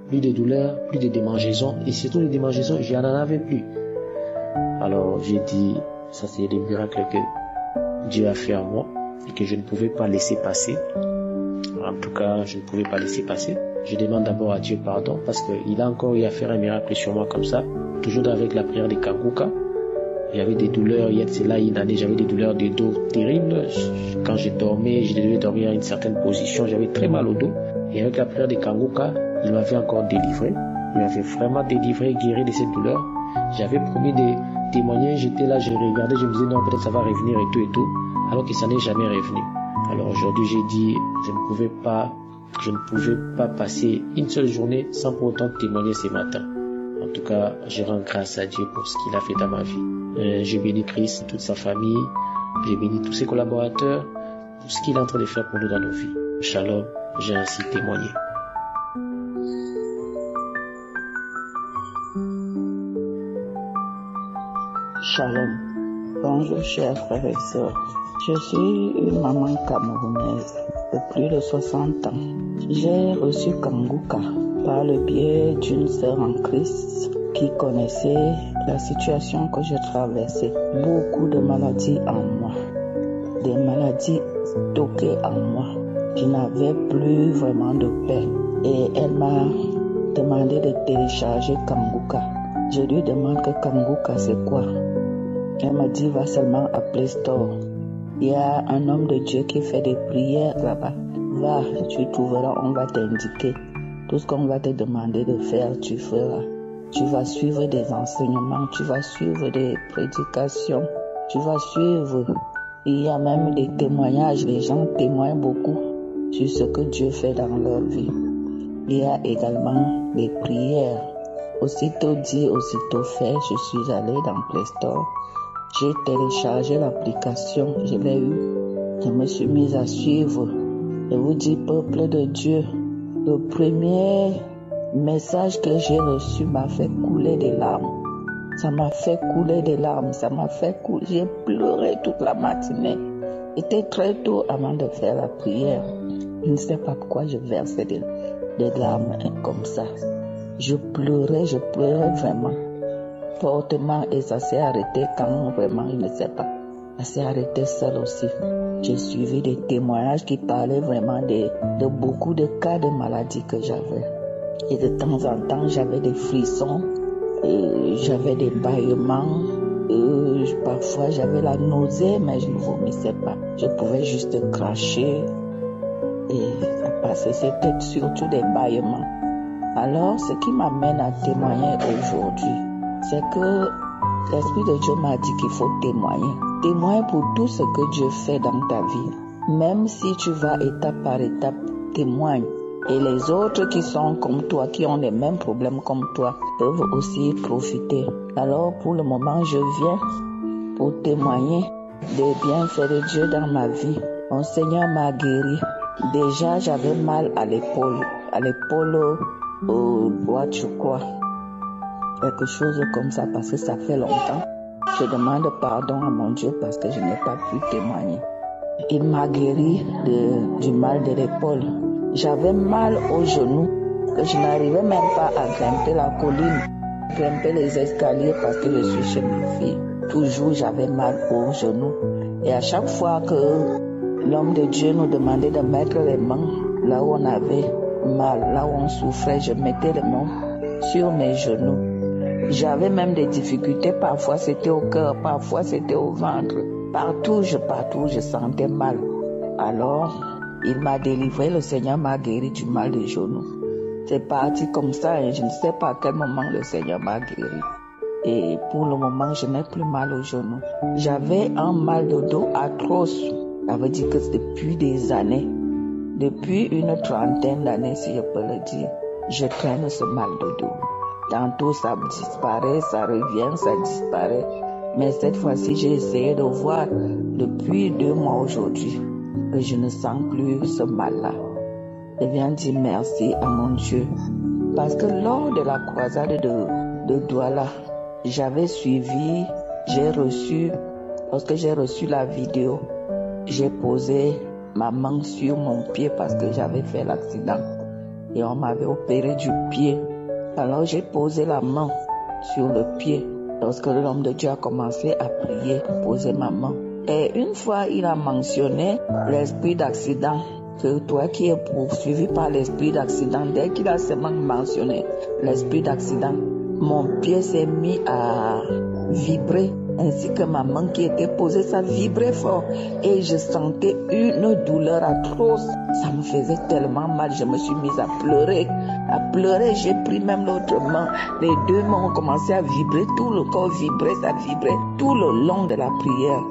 Plus de douleurs, plus de démangeaisons, et surtout les démangeaisons, je n'en avais plus. Alors j'ai dit, ça c'est des miracles que Dieu a fait en moi, et que je ne pouvais pas laisser passer. En tout cas, je ne pouvais pas laisser passer. Je demande d'abord à Dieu pardon, parce qu'il a encore eu à faire un miracle sur moi comme ça, toujours avec la prière de Kanguka. J'avais des douleurs, il y a de cela une année, j'avais des douleurs de dos terribles. Quand je dormais, je devais dormir à une certaine position, j'avais très mal au dos. Et avec la prière de Kanguka, il m'avait encore délivré. Il m'avait vraiment délivré, guéri de cette douleur. J'avais promis de témoigner, j'étais là, je regardais, je me disais non, peut-être ça va revenir et tout, alors que ça n'est jamais revenu. Alors aujourd'hui, j'ai dit, je ne pouvais pas passer une seule journée sans pour autant témoigner ce matin. En tout cas, je rends grâce à Dieu pour ce qu'il a fait dans ma vie. Je bénis Christ, toute sa famille, je bénis tous ses collaborateurs, tout ce qu'il est en train de faire pour nous dans nos vies. Shalom, j'ai ainsi témoigné. Shalom. Bonjour chers frères et sœurs. Je suis une maman camerounaise de plus de 60 ans. J'ai reçu Kanguka par le biais d'une sœur en Christ qui connaissait la situation que je traversais. Beaucoup de maladies en moi, des maladies stockées en moi. Je n'avais plus vraiment de paix. Et elle m'a demandé de télécharger Kanguka. Je lui demande que Kanguka c'est quoi? Elle m'a dit va seulement à Play Store. Il y a un homme de Dieu qui fait des prières là-bas. Va, tu trouveras, on va t'indiquer. Tout ce qu'on va te demander de faire, tu feras. Tu vas suivre des enseignements, tu vas suivre des prédications, tu vas suivre. Il y a même des témoignages, les gens témoignent beaucoup sur ce que Dieu fait dans leur vie. Il y a également des prières. Aussitôt dit, aussitôt fait, je suis allée dans Play Store. J'ai téléchargé l'application, je l'ai eue. Je me suis mise à suivre. Je vous dis, peuple de Dieu, le premier message que j'ai reçu m'a fait couler des larmes. Ça m'a fait couler des larmes, ça m'a fait couler. J'ai pleuré toute la matinée. C'était très tôt avant de faire la prière. Je ne sais pas pourquoi je versais des larmes comme ça. Je pleurais vraiment fortement et ça s'est arrêté quand vraiment, je ne sais pas. Ça s'est arrêté seul aussi. J'ai suivi des témoignages qui parlaient vraiment de beaucoup de cas de maladies que j'avais. Et de temps en temps, j'avais des frissons, j'avais des bâillements, parfois j'avais la nausée, mais je ne vomissais pas. Je pouvais juste cracher et ça passait. C'était surtout des bâillements. Alors, ce qui m'amène à témoigner aujourd'hui, c'est que l'Esprit de Dieu m'a dit qu'il faut témoigner. Témoigne pour tout ce que Dieu fait dans ta vie. Même si tu vas étape par étape, témoigne. Et les autres qui sont comme toi, qui ont les mêmes problèmes comme toi, peuvent aussi profiter. Alors, pour le moment, je viens pour témoigner des bienfaits de Dieu dans ma vie. Mon Seigneur m'a guéri. Déjà, j'avais mal à l'épaule droite, je crois. Quelque chose comme ça, parce que ça fait longtemps. Je demande pardon à mon Dieu parce que je n'ai pas pu témoigner. Il m'a guéri du mal de l'épaule. J'avais mal au genou, que je n'arrivais même pas à grimper la colline, grimper les escaliers parce que je suis chez ma fille. Toujours j'avais mal au genou. Et à chaque fois que l'homme de Dieu nous demandait de mettre les mains là où on avait mal, là où on souffrait, je mettais les mains sur mes genoux. J'avais même des difficultés, parfois c'était au cœur, parfois c'était au ventre. Partout je sentais mal. Alors, il m'a délivré, le Seigneur m'a guéri du mal des genoux. C'est parti comme ça et je ne sais pas à quel moment le Seigneur m'a guéri. Et pour le moment, je n'ai plus mal aux genoux. J'avais un mal de dos atroce. Ça veut dire que depuis des années, depuis une trentaine d'années, si je peux le dire, je traîne ce mal de dos. Tantôt ça disparaît, ça revient, ça disparaît. Mais cette fois-ci, j'ai essayé de voir depuis 2 mois aujourd'hui que je ne sens plus ce mal-là. je viens dire merci à mon Dieu. Parce que lors de la croisade de Douala, j'avais suivi, lorsque j'ai reçu la vidéo, j'ai posé ma main sur mon pied parce que j'avais fait l'accident. Et on m'avait opéré du pied. Alors j'ai posé la main sur le pied. Lorsque l'homme de Dieu a commencé à prier, poser ma main. Et une fois, il a mentionné l'esprit d'accident. Que toi qui es poursuivi par l'esprit d'accident, dès qu'il a seulement mentionné l'esprit d'accident, mon pied s'est mis à vibrer, ainsi que ma main qui était posée, ça vibrait fort. Et je sentais une douleur atroce. Ça me faisait tellement mal, je me suis mise à pleurer. J'ai pris même l'autre main. Les deux mains ont commencé à vibrer, tout le corps vibrait, ça vibrait tout le long de la prière,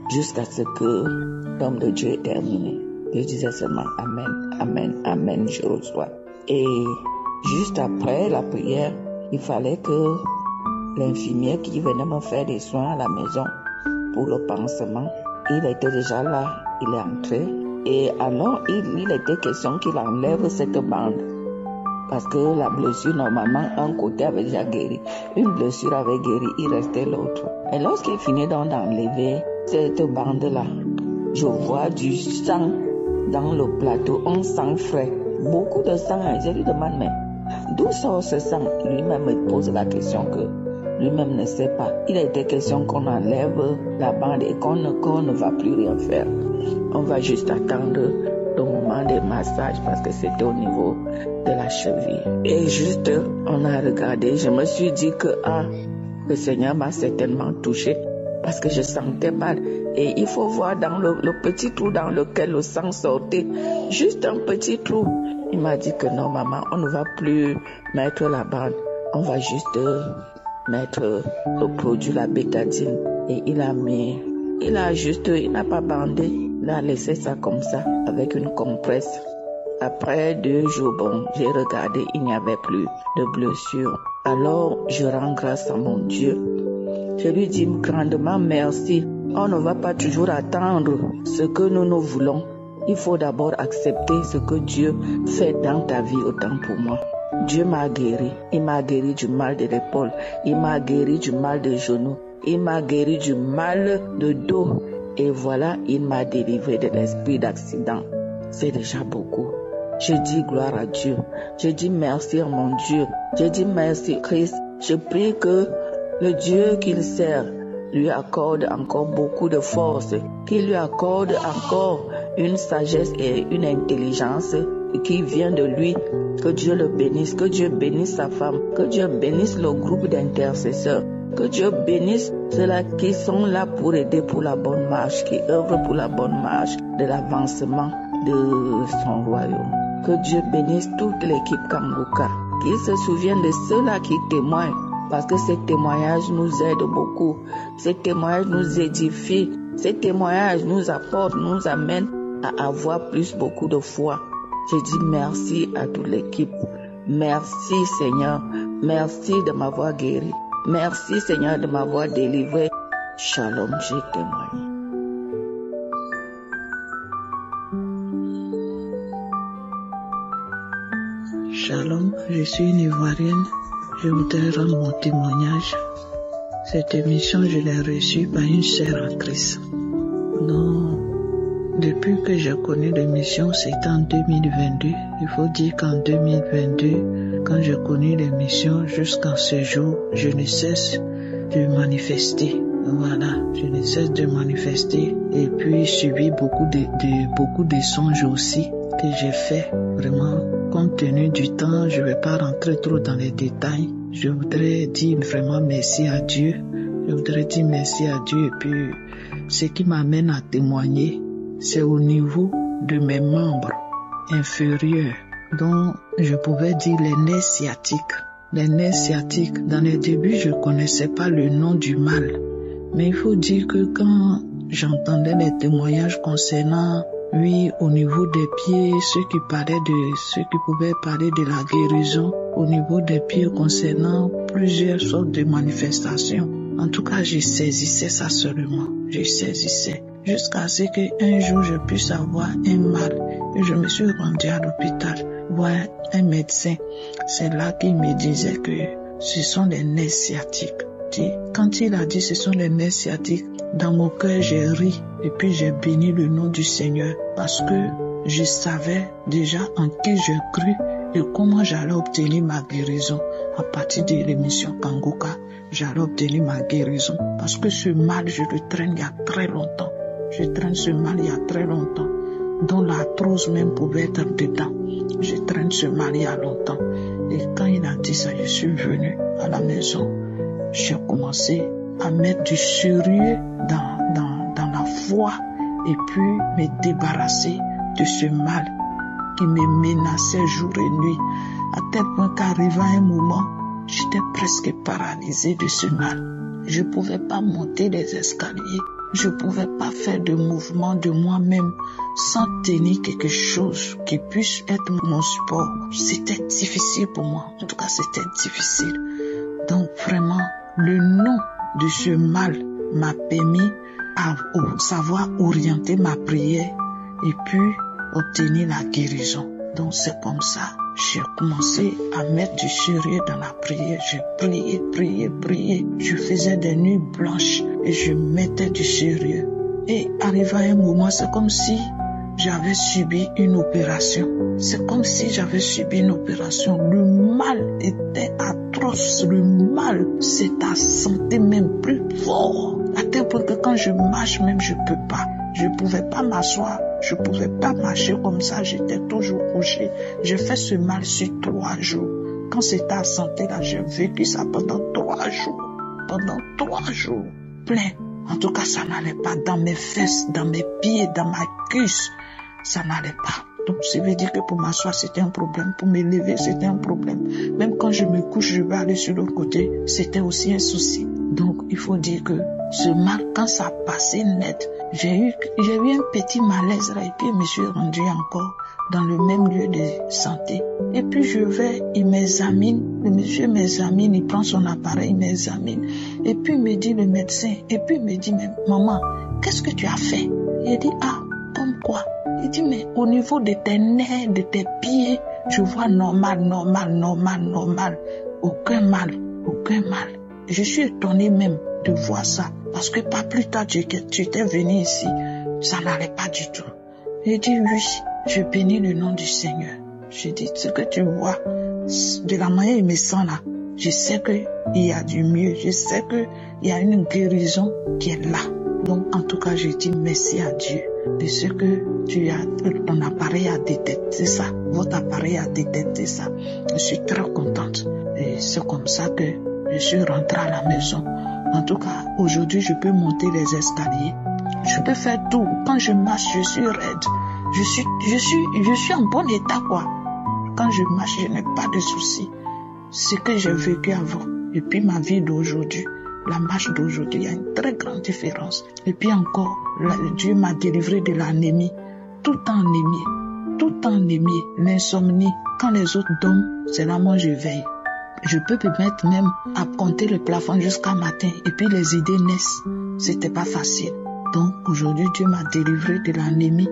jusqu'à ce que l'homme de Dieu ait terminé. Je disais seulement Amen, Amen, Amen, je reçois. Et juste après la prière, il fallait que l'infirmière qui venait me faire des soins à la maison pour le pansement, il était déjà là, il est entré. Et alors, il était question qu'il enlève cette bande. Parce que la blessure, normalement, un côté avait déjà guéri. Une blessure avait guéri, il restait l'autre. Et lorsqu'il finit donc d'enlever cette bande-là, je vois du sang dans le plateau, un sang frais, beaucoup de sang. Je lui demande, mais d'où sort ce sang? Lui-même me pose la question que lui-même ne sait pas. Il était question qu'on enlève la bande et qu'on ne va plus rien faire. On va juste attendre le moment des massages parce que c'était au niveau de la cheville. Et juste, on a regardé, je me suis dit que le Seigneur m'a certainement touché parce que je sentais mal. Et il faut voir dans le petit trou dans lequel le sang sortait, juste un petit trou. Il m'a dit que non maman, on ne va plus mettre la bande, on va juste mettre le produit, la bétadine. Et il n'a pas bandé, il a laissé ça comme ça, avec une compresse. Après 2 jours, j'ai regardé, il n'y avait plus de blessure. Alors, je rends grâce à mon Dieu. Je lui dis grandement merci. On ne va pas toujours attendre ce que nous voulons. Il faut d'abord accepter ce que Dieu fait dans ta vie, autant pour moi. Dieu m'a guéri. Il m'a guéri du mal de l'épaule. Il m'a guéri du mal de genou. Il m'a guéri du mal de dos. Et voilà, il m'a délivré de l'esprit d'accident. C'est déjà beaucoup. Je dis gloire à Dieu. Je dis merci à mon Dieu. Je dis merci Christ. Je prie que le Dieu qu'il sert lui accorde encore beaucoup de force, qu'il lui accorde encore une sagesse et une intelligence qui vient de lui. Que Dieu le bénisse, que Dieu bénisse sa femme, que Dieu bénisse le groupe d'intercesseurs, que Dieu bénisse ceux-là qui sont là pour aider pour la bonne marche, qui œuvrent pour la bonne marche de l'avancement de son royaume. Que Dieu bénisse toute l'équipe Kanguka, qu'ils se souviennent de ceux-là qui témoignent, parce que ces témoignages nous aident beaucoup, ces témoignages nous édifient, ces témoignages nous apportent, nous amènent à avoir beaucoup de foi. Je dis merci à toute l'équipe. Merci Seigneur, merci de m'avoir guéri. Merci Seigneur de m'avoir délivré. Shalom, j'ai témoigné. Shalom, je suis une Ivoirienne. Je voudrais rendre mon témoignage. Cette émission, je l'ai reçue par une sœur en Christ. Donc, depuis que j'ai connu l'émission, c'était en 2022. Il faut dire qu'en 2022, quand j'ai connu l'émission, jusqu'à ce jour, je ne cesse de manifester. Voilà, je ne cesse de manifester. Et puis, suivi beaucoup de songes aussi que j'ai fait. Vraiment, compte tenu du temps, je ne vais pas rentrer trop dans les détails. Je voudrais dire vraiment merci à Dieu. Je voudrais dire merci à Dieu. Et puis, ce qui m'amène à témoigner, c'est au niveau de mes membres inférieurs, dont je pouvais dire les nerfs sciatiques. Les nerfs sciatiques, dans les débuts, je ne connaissais pas le nom du mal. Mais il faut dire que quand j'entendais les témoignages concernant, oui, au niveau des pieds, ceux qui pouvaient parler de la guérison, au niveau des pieds concernant plusieurs sortes de manifestations. En tout cas, je saisissais ça seulement. Je saisissais. jusqu'à ce qu'un jour je puisse avoir un mal. Et je me suis rendue à l'hôpital voir un médecin. C'est là qu'il me disait que ce sont les nerfs sciatiques. Quand il a dit ce sont les nerfs sciatiques, dans mon cœur j'ai ri et puis j'ai béni le nom du Seigneur parce que je savais déjà en qui j'ai cru et comment j'allais obtenir ma guérison. À partir de l'émission Kangoka, j'allais obtenir ma guérison parce que ce mal, je le traîne il y a très longtemps. Je traîne ce mal il y a très longtemps, dont l'arthrose même pouvait être dedans. Je traîne ce mal il y a longtemps. Et quand il a dit ça, je suis venue à la maison. J'ai commencé à mettre du sérieux dans la foi et puis me débarrasser de ce mal qui me menaçait jour et nuit, à tel point qu'arriva un moment, j'étais presque paralysée de ce mal. Je ne pouvais pas monter les escaliers, je ne pouvais pas faire de mouvement de moi-même sans tenir quelque chose qui puisse être mon support. C'était difficile pour moi, en tout cas c'était difficile. Donc vraiment, le nom de ce mal m'a permis à savoir orienter ma prière et puis obtenir la guérison. Donc c'est comme ça, j'ai commencé à mettre du sérieux dans la prière. Je priais. Je faisais des nuits blanches et je mettais du sérieux. Et arrivé à un moment, c'est comme si j'avais subi une opération. C'est comme si j'avais subi une opération. Le mal était atroce. Le mal s'est assenté même plus fort. À tel point que quand je marche même, je peux pas. Je pouvais pas m'asseoir. Je pouvais pas marcher comme ça. J'étais toujours couché. J'ai fait ce mal sur 3 jours. Quand c'était assenté là, j'ai vécu ça pendant 3 jours. Pendant 3 jours. Plein. En tout cas, ça n'allait pas dans mes fesses, dans mes pieds, dans ma cuisse. Ça n'allait pas. Donc, ça veut dire que pour m'asseoir, c'était un problème. Pour me lever, c'était un problème. Même quand je me couche, je vais aller sur l'autre côté. C'était aussi un souci. Donc, il faut dire que ce mal, quand ça passait net, j'ai eu un petit malaise là. Et puis, je me suis rendue encore dans le même lieu de santé. Et puis, je vais, il m'examine. Le monsieur m'examine, il prend son appareil, il m'examine. Et puis, il me dit, le médecin, et puis, il me dit, mais maman, qu'est-ce que tu as fait? Il dit, comme quoi? Il dit, mais au niveau de tes nerfs, de tes pieds, je vois normal. Aucun mal. Je suis étonnée même de voir ça. Parce que pas plus tard, tu étais venu ici. Ça n'allait pas du tout. Il dit, oui, je bénis le nom du Seigneur. Je dis, ce que tu vois, de la manière il me sent là, je sais qu'il y a du mieux. Je sais qu'il y a une guérison qui est là. Donc, en tout cas, je dis merci à Dieu de ce que ton appareil a détecté ça. Votre appareil a détecté ça. Je suis très contente. Et c'est comme ça que je suis rentrée à la maison. En tout cas, aujourd'hui, je peux monter les escaliers. Je peux faire tout. Quand je marche, je suis raide. Je suis en bon état, quoi. Quand je marche, je n'ai pas de soucis. Ce que j'ai vécu avant. Et puis ma vie d'aujourd'hui. La marche d'aujourd'hui, il y a une très grande différence. Et puis encore, Dieu m'a délivré de l'anémie. Tout anémie, l'insomnie. Quand les autres dorment, c'est là moi je veille. Je peux me mettre même à compter le plafond jusqu'à matin. Et puis les idées naissent. C'était pas facile. Donc aujourd'hui, Dieu m'a délivré de l'anémie,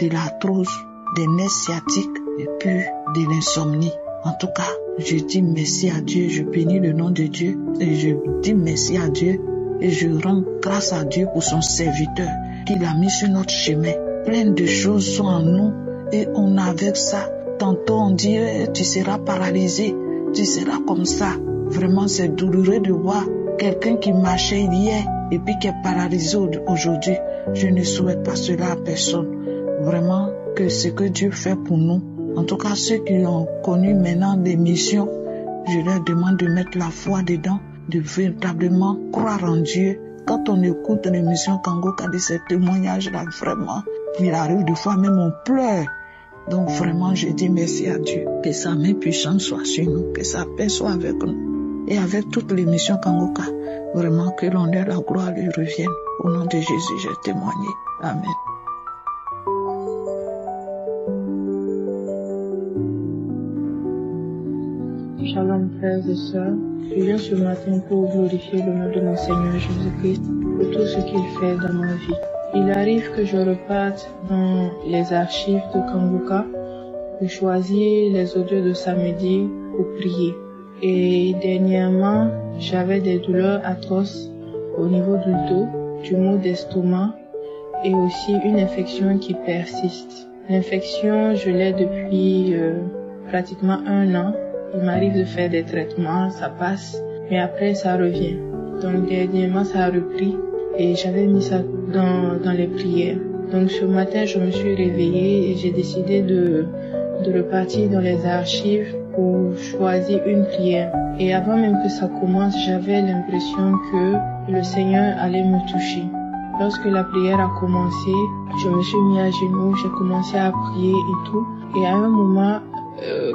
de l'arthrose, des nerfs sciatiques et puis de l'insomnie. En tout cas, je dis merci à Dieu, je bénis le nom de Dieu et je dis merci à Dieu et je rends grâce à Dieu pour son serviteur qu'il a mis sur notre chemin. Plein de choses sont en nous et on a avec ça. Tantôt on dit tu seras paralysé, tu seras comme ça. Vraiment c'est douloureux de voir quelqu'un qui marchait hier et puis qui est paralysé aujourd'hui. Je ne souhaite pas cela à personne. Vraiment que ce que Dieu fait pour nous. En tout cas, ceux qui ont connu maintenant des missions, je leur demande de mettre la foi dedans, de véritablement croire en Dieu. Quand on écoute l'émission Kangoka de ces témoignages-là, vraiment, il arrive des fois même on pleure. Donc vraiment, je dis merci à Dieu. Que sa main puissante soit sur nous, que sa paix soit avec nous. Et avec toute l'émission Kangoka, vraiment que l'honneur et la gloire lui reviennent. Au nom de Jésus, j'ai témoigné. Amen. Shalom frères et sœurs, je viens ce matin pour glorifier le nom de mon Seigneur Jésus-Christ pour tout ce qu'il fait dans ma vie. Il arrive que je reparte dans les archives de Kanguka, je choisis les audios de samedi pour prier. Et dernièrement, j'avais des douleurs atroces au niveau du dos, du mot d'estomac et aussi une infection qui persiste. L'infection, je l'ai depuis pratiquement 1 an. Il m'arrive de faire des traitements, ça passe, mais après ça revient. Donc dernièrement, ça a repris et j'avais mis ça dans les prières. Donc ce matin, je me suis réveillée et j'ai décidé de repartir dans les archives pour choisir une prière. Et avant même que ça commence, j'avais l'impression que le Seigneur allait me toucher. Lorsque la prière a commencé, je me suis mis à genoux, j'ai commencé à prier et tout. Et à un moment,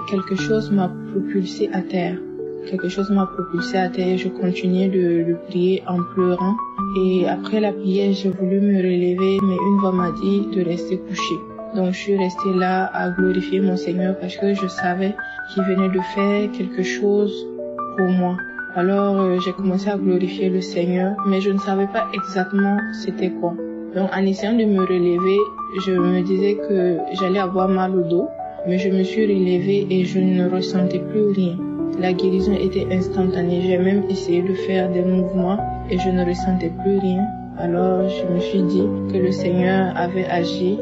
quelque chose m'a propulsé à terre. Je continuais de prier en pleurant. Et après la prière, j'ai voulu me relever, mais une voix m'a dit de rester couchée. Donc je suis restée là à glorifier mon Seigneur parce que je savais qu'il venait de faire quelque chose pour moi. Alors j'ai commencé à glorifier le Seigneur, mais je ne savais pas exactement c'était quoi. Donc en essayant de me relever, je me disais que j'allais avoir mal au dos, mais je me suis relevée et je ne ressentais plus rien. La guérison était instantanée, j'ai même essayé de faire des mouvements et je ne ressentais plus rien. Alors je me suis dit que le Seigneur avait agi.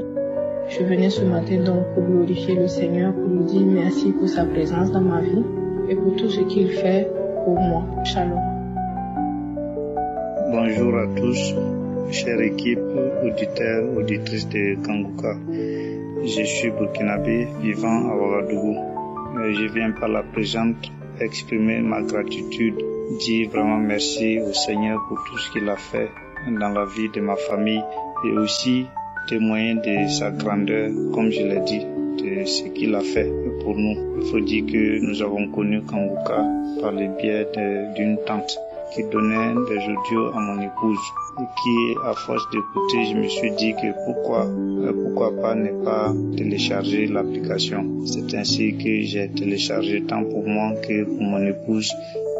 Je venais ce matin donc pour glorifier le Seigneur, pour lui dire merci pour sa présence dans ma vie et pour tout ce qu'il fait pour moi. Shalom. Bonjour à tous, chère équipe, auditeurs, auditrices de Kanguka. Je suis burkinabé vivant à Ouagadougou. Je viens par la présente exprimer ma gratitude, dire vraiment merci au Seigneur pour tout ce qu'il a fait dans la vie de ma famille et aussi témoigner de sa grandeur, comme je l'ai dit, de ce qu'il a fait pour nous. Il faut dire que nous avons connu Kanguka par le biais d'une tante qui donnait des audios à mon épouse et qui, à force d'écouter, je me suis dit que pourquoi pas ne pas télécharger l'application. C'est ainsi que j'ai téléchargé tant pour moi que pour mon épouse.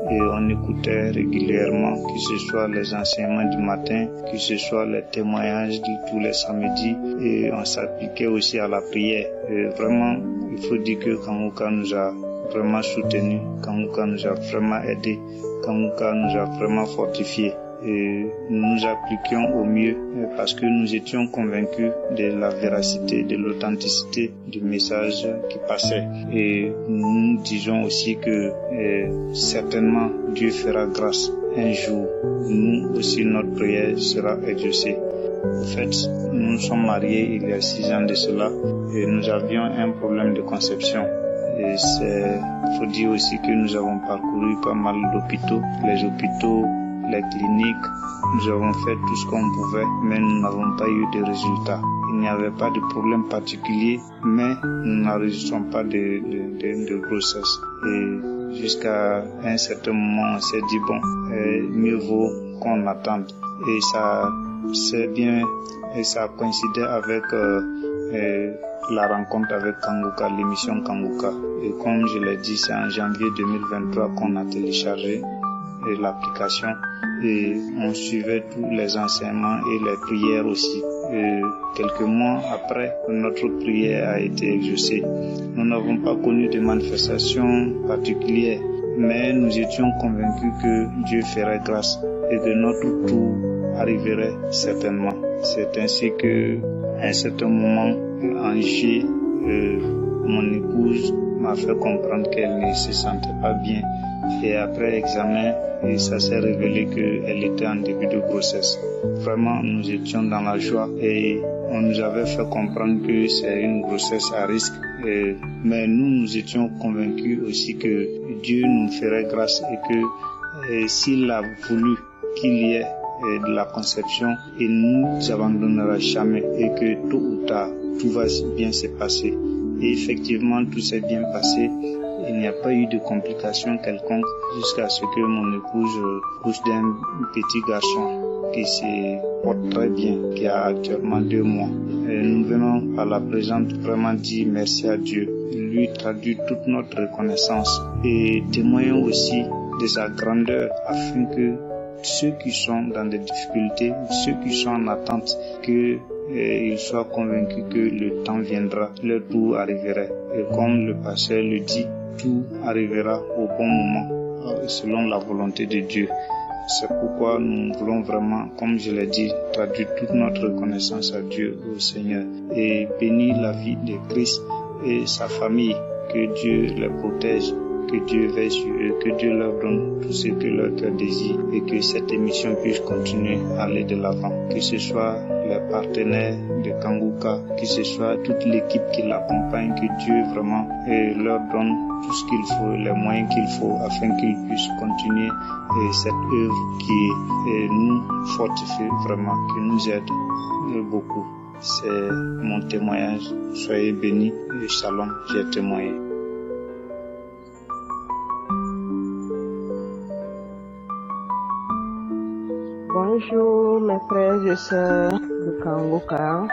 Et on écoutait régulièrement, que ce soit les enseignements du matin, que ce soit les témoignages de tous les samedis, et on s'appliquait aussi à la prière. Et vraiment, il faut dire que Kanguka nous a vraiment soutenus, Kanguka nous a vraiment aidés, Kanguka nous a vraiment fortifiés. Et nous nous appliquions au mieux parce que nous étions convaincus de la véracité, de l'authenticité du message qui passait. Et nous disons aussi que certainement Dieu fera grâce un jour. Nous aussi, notre prière sera exaucée. En fait, nous nous sommes mariés il y a 6 ans de cela et nous avions un problème de conception. Et il faut dire aussi que nous avons parcouru pas mal d'hôpitaux, les hôpitaux, les cliniques, nous avons fait tout ce qu'on pouvait, mais nous n'avons pas eu de résultats. Il n'y avait pas de problème particulier, mais nous n'enregistrons pas de grossesse. Et jusqu'à un certain moment, on s'est dit, bon, mieux vaut qu'on attende. Et ça, c'est bien, et ça a coïncidé avec la rencontre avec Kanguka, l'émission Kanguka. Et comme je l'ai dit, c'est en janvier 2023 qu'on a téléchargé l'application et on suivait tous les enseignements et les prières aussi. Et quelques mois après, notre prière a été exaucée. Nous n'avons pas connu de manifestations particulières, mais nous étions convaincus que Dieu ferait grâce et que notre tour arriverait certainement. C'est ainsi que, à un certain moment, Angie, mon épouse, m'a fait comprendre qu'elle ne se sentait pas bien. Et après examen, ça s'est révélé qu'elle était en début de grossesse. Vraiment, nous étions dans la joie et on nous avait fait comprendre que c'est une grossesse à risque. Mais nous étions convaincus aussi que Dieu nous ferait grâce et que s'il a voulu qu'il y ait de la conception, il ne nous abandonnera jamais et que tôt ou tard, tout va bien se passer. Et effectivement, tout s'est bien passé. Il n'y a pas eu de complications quelconques jusqu'à ce que mon épouse couche d'un petit garçon qui se porte très bien, qui a actuellement 2 mois. Et nous venons par la présente vraiment dire merci à Dieu, lui traduire toute notre reconnaissance et témoignons aussi de sa grandeur afin que ceux qui sont dans des difficultés, ceux qui sont en attente qu'ils soient convaincus que le temps viendra, leur tour arriverait. Et comme le pasteur le dit, tout arrivera au bon moment, selon la volonté de Dieu. C'est pourquoi nous voulons vraiment, comme je l'ai dit, traduire toute notre reconnaissance à Dieu, au Seigneur, et bénir la vie de Christ et sa famille, que Dieu les protège, que Dieu veille sur eux, que Dieu leur donne tout ce que leur cœur désire et que cette émission puisse continuer à aller de l'avant. Que ce soit les partenaires de Kanguka, que ce soit toute l'équipe qui l'accompagne, que Dieu vraiment leur donne tout ce qu'il faut, les moyens qu'il faut afin qu'ils puissent continuer cette œuvre qui nous fortifie vraiment, qui nous aide beaucoup. C'est mon témoignage. Soyez bénis et shalom, j'ai témoigné. Bonjour mes frères et sœurs de Kanguka.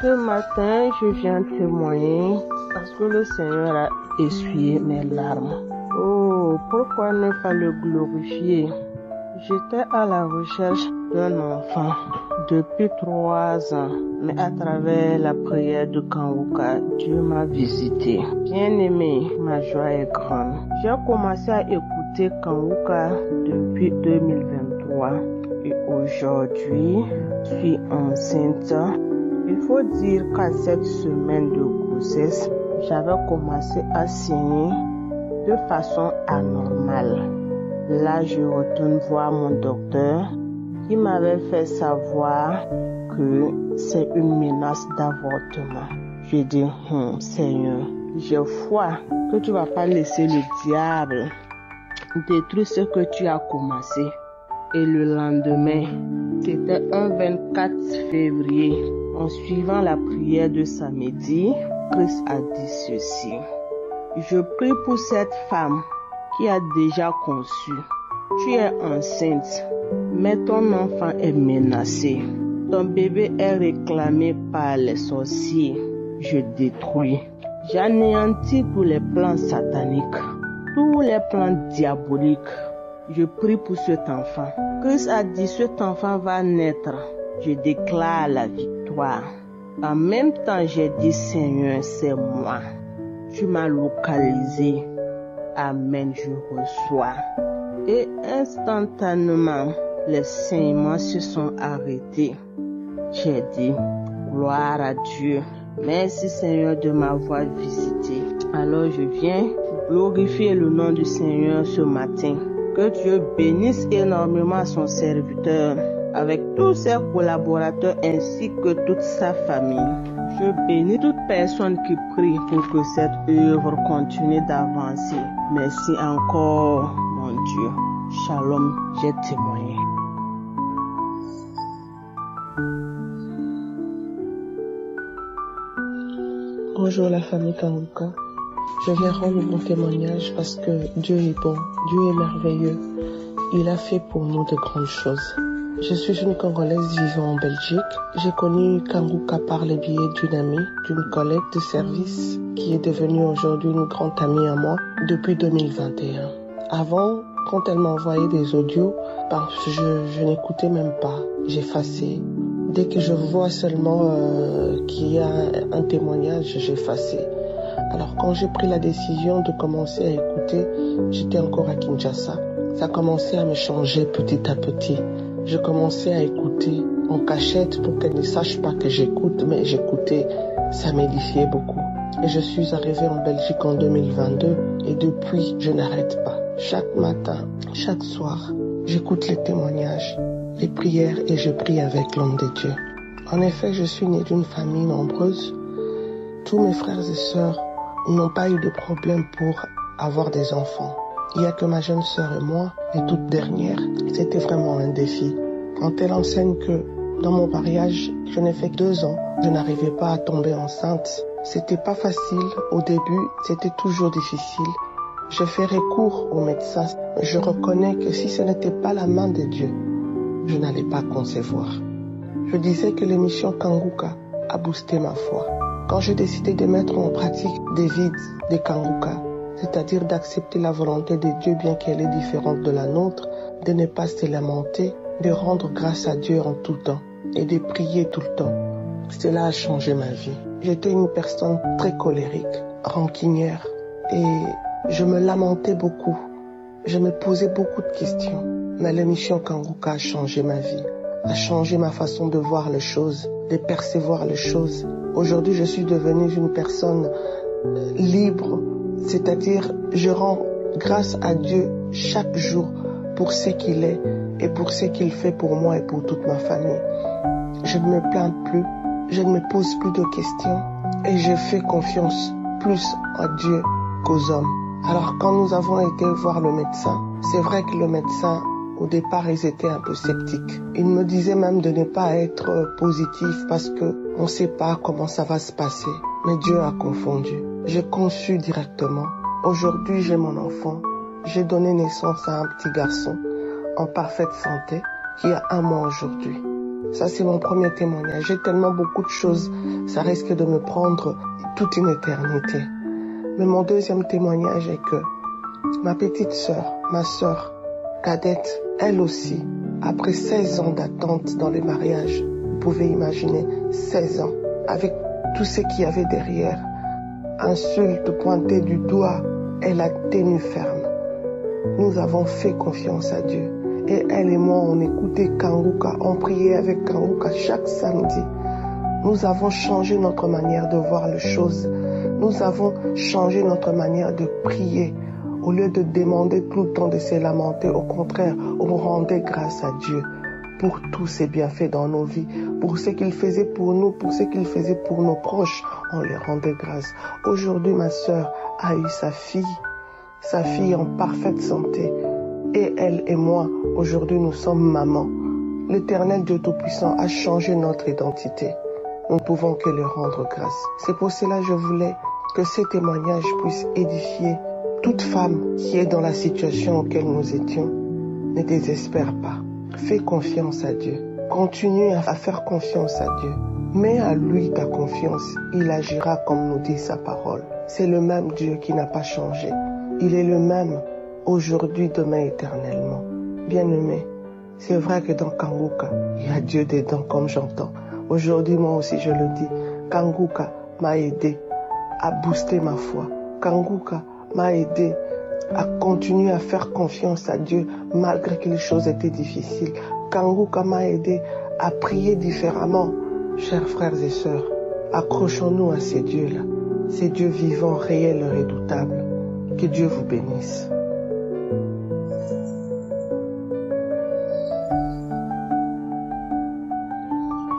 Ce matin, je viens témoigner parce que le Seigneur a essuyé mes larmes. Oh, pourquoi ne pas le glorifier? J'étais à la recherche d'un enfant depuis 3 ans, mais à travers la prière de Kanguka, Dieu m'a visité. Bien-aimé, ma joie est grande. J'ai commencé à écouter Kanguka depuis 2023 et aujourd'hui, je suis enceinte. Il faut dire qu'à cette semaine de grossesse, j'avais commencé à saigner de façon anormale. Là, je retourne voir mon docteur qui m'avait fait savoir que c'est une menace d'avortement. Je dis, Seigneur, j'ai foi que tu vas pas laisser le diable détruire ce que tu as commencé. Et le lendemain, c'était un 24 février, en suivant la prière de samedi, Christ a dit ceci. Je prie pour cette femme qui a déjà conçu. Tu es enceinte, mais ton enfant est menacé. Ton bébé est réclamé par les sorciers. Je détruis. J'anéantis tous les plans sataniques, tous les plans diaboliques. Je prie pour cet enfant. Christ a dit, cet enfant va naître. Je déclare la victoire. En même temps, j'ai dit, Seigneur, c'est moi. Tu m'as localisé. Amen, je reçois. Et instantanément, les saignements se sont arrêtés. J'ai dit, gloire à Dieu. Merci Seigneur de m'avoir visité. Alors je viens glorifier le nom du Seigneur ce matin. Que Dieu bénisse énormément son serviteur avec tous ses collaborateurs ainsi que toute sa famille. Je bénis toute personne qui prie pour que cette œuvre continue d'avancer. Merci encore, mon Dieu. Shalom, j'ai témoigné. Bonjour la famille Kanguka. Je viens rendre mon témoignage parce que Dieu est bon, Dieu est merveilleux. Il a fait pour nous de grandes choses. Je suis une Congolaise vivant en Belgique. J'ai connu Kanguka par le biais d'une amie, d'une collègue de service qui est devenue aujourd'hui une grande amie à moi depuis 2021. Avant, quand elle m'envoyait des audios, je n'écoutais même pas, j'effaçais. Dès que je vois seulement qu'il y a un témoignage, j'effaçais. Alors quand j'ai pris la décision de commencer à écouter, j'étais encore à Kinshasa. Ça a commencé à me changer petit à petit. Je commençais à écouter en cachette pour qu'elle ne sache pas que j'écoute, mais j'écoutais, ça m'édifiait beaucoup. Et je suis arrivée en Belgique en 2022 et depuis, je n'arrête pas. Chaque matin, chaque soir, j'écoute les témoignages, les prières et je prie avec l'homme de Dieu. En effet, je suis née d'une famille nombreuse. Tous mes frères et sœurs n'ont pas eu de problème pour avoir des enfants. Il n'y a que ma jeune sœur et moi, et toute dernière. C'était vraiment un défi. Quand elle enseigne que dans mon mariage, je n'ai fait que 2 ans, je n'arrivais pas à tomber enceinte. C'était pas facile. Au début, c'était toujours difficile. Je fais recours aux médecins. Je reconnais que si ce n'était pas la main de Dieu, je n'allais pas concevoir. Je disais que l'émission Kanguka a boosté ma foi. Quand j'ai décidé de mettre en pratique des vides de Kanguka, c'est-à-dire d'accepter la volonté de Dieu bien qu'elle est différente de la nôtre, de ne pas se lamenter, de rendre grâce à Dieu en tout temps et de prier tout le temps. Cela a changé ma vie. J'étais une personne très colérique, rancunière et je me lamentais beaucoup. Je me posais beaucoup de questions. Mais l'émission Kanguka a changé ma vie, a changé ma façon de voir les choses, de percevoir les choses. Aujourd'hui, je suis devenue une personne libre, c'est-à-dire je rends grâce à Dieu chaque jour pour ce qu'il est et pour ce qu'il fait pour moi et pour toute ma famille. Je ne me plains plus, je ne me pose plus de questions et je fais confiance plus à Dieu qu'aux hommes. Alors quand nous avons été voir le médecin, c'est vrai que le médecin, au départ, ils étaient un peu sceptiques. Ils me disaient même de ne pas être positif parce que on ne sait pas comment ça va se passer. Mais Dieu a confondu. J'ai conçu directement. Aujourd'hui, j'ai mon enfant. J'ai donné naissance à un petit garçon en parfaite santé qui a 1 mois aujourd'hui. Ça, c'est mon premier témoignage. J'ai tellement beaucoup de choses, ça risque de me prendre toute une éternité. Mais mon deuxième témoignage est que ma petite sœur, ma sœur cadette, elle aussi, après 16 ans d'attente dans le mariage, vous pouvez imaginer 16 ans, avec tout ce qu'il y avait derrière, insultes pointées du doigt, elle a tenu ferme. Nous avons fait confiance à Dieu. Et elle et moi, on écoutait Kanguka, on priait avec Kanguka chaque samedi. Nous avons changé notre manière de voir les choses. Nous avons changé notre manière de prier. Au lieu de demander tout le temps de se lamenter, au contraire, on rendait grâce à Dieu pour tous ses bienfaits dans nos vies, pour ce qu'il faisait pour nous, pour ce qu'il faisait pour nos proches. On les rendait grâce. Aujourd'hui, ma sœur a eu sa fille en parfaite santé. Et elle et moi, aujourd'hui, nous sommes mamans. L'Éternel Dieu Tout-Puissant a changé notre identité. Nous ne pouvons que lui rendre grâce. C'est pour cela que je voulais que ces témoignages puissent édifier toute femme qui est dans la situation auquel nous étions. Ne désespère pas. Fais confiance à Dieu. Continue à faire confiance à Dieu. Mets à lui ta confiance. Il agira comme nous dit sa parole. C'est le même Dieu qui n'a pas changé. Il est le même aujourd'hui, demain, éternellement. Bien-aimé, c'est vrai que dans Kanguka, il y a Dieu dedans comme j'entends. Aujourd'hui, moi aussi, je le dis. Kanguka m'a aidé à booster ma foi. Kanguka m'a aidé à continuer à faire confiance à Dieu malgré que les choses étaient difficiles. Kanguka m'a aidé à prier différemment. Chers frères et sœurs, accrochons-nous à ces dieux-là, ces dieux vivants, réels et redoutables. Que Dieu vous bénisse.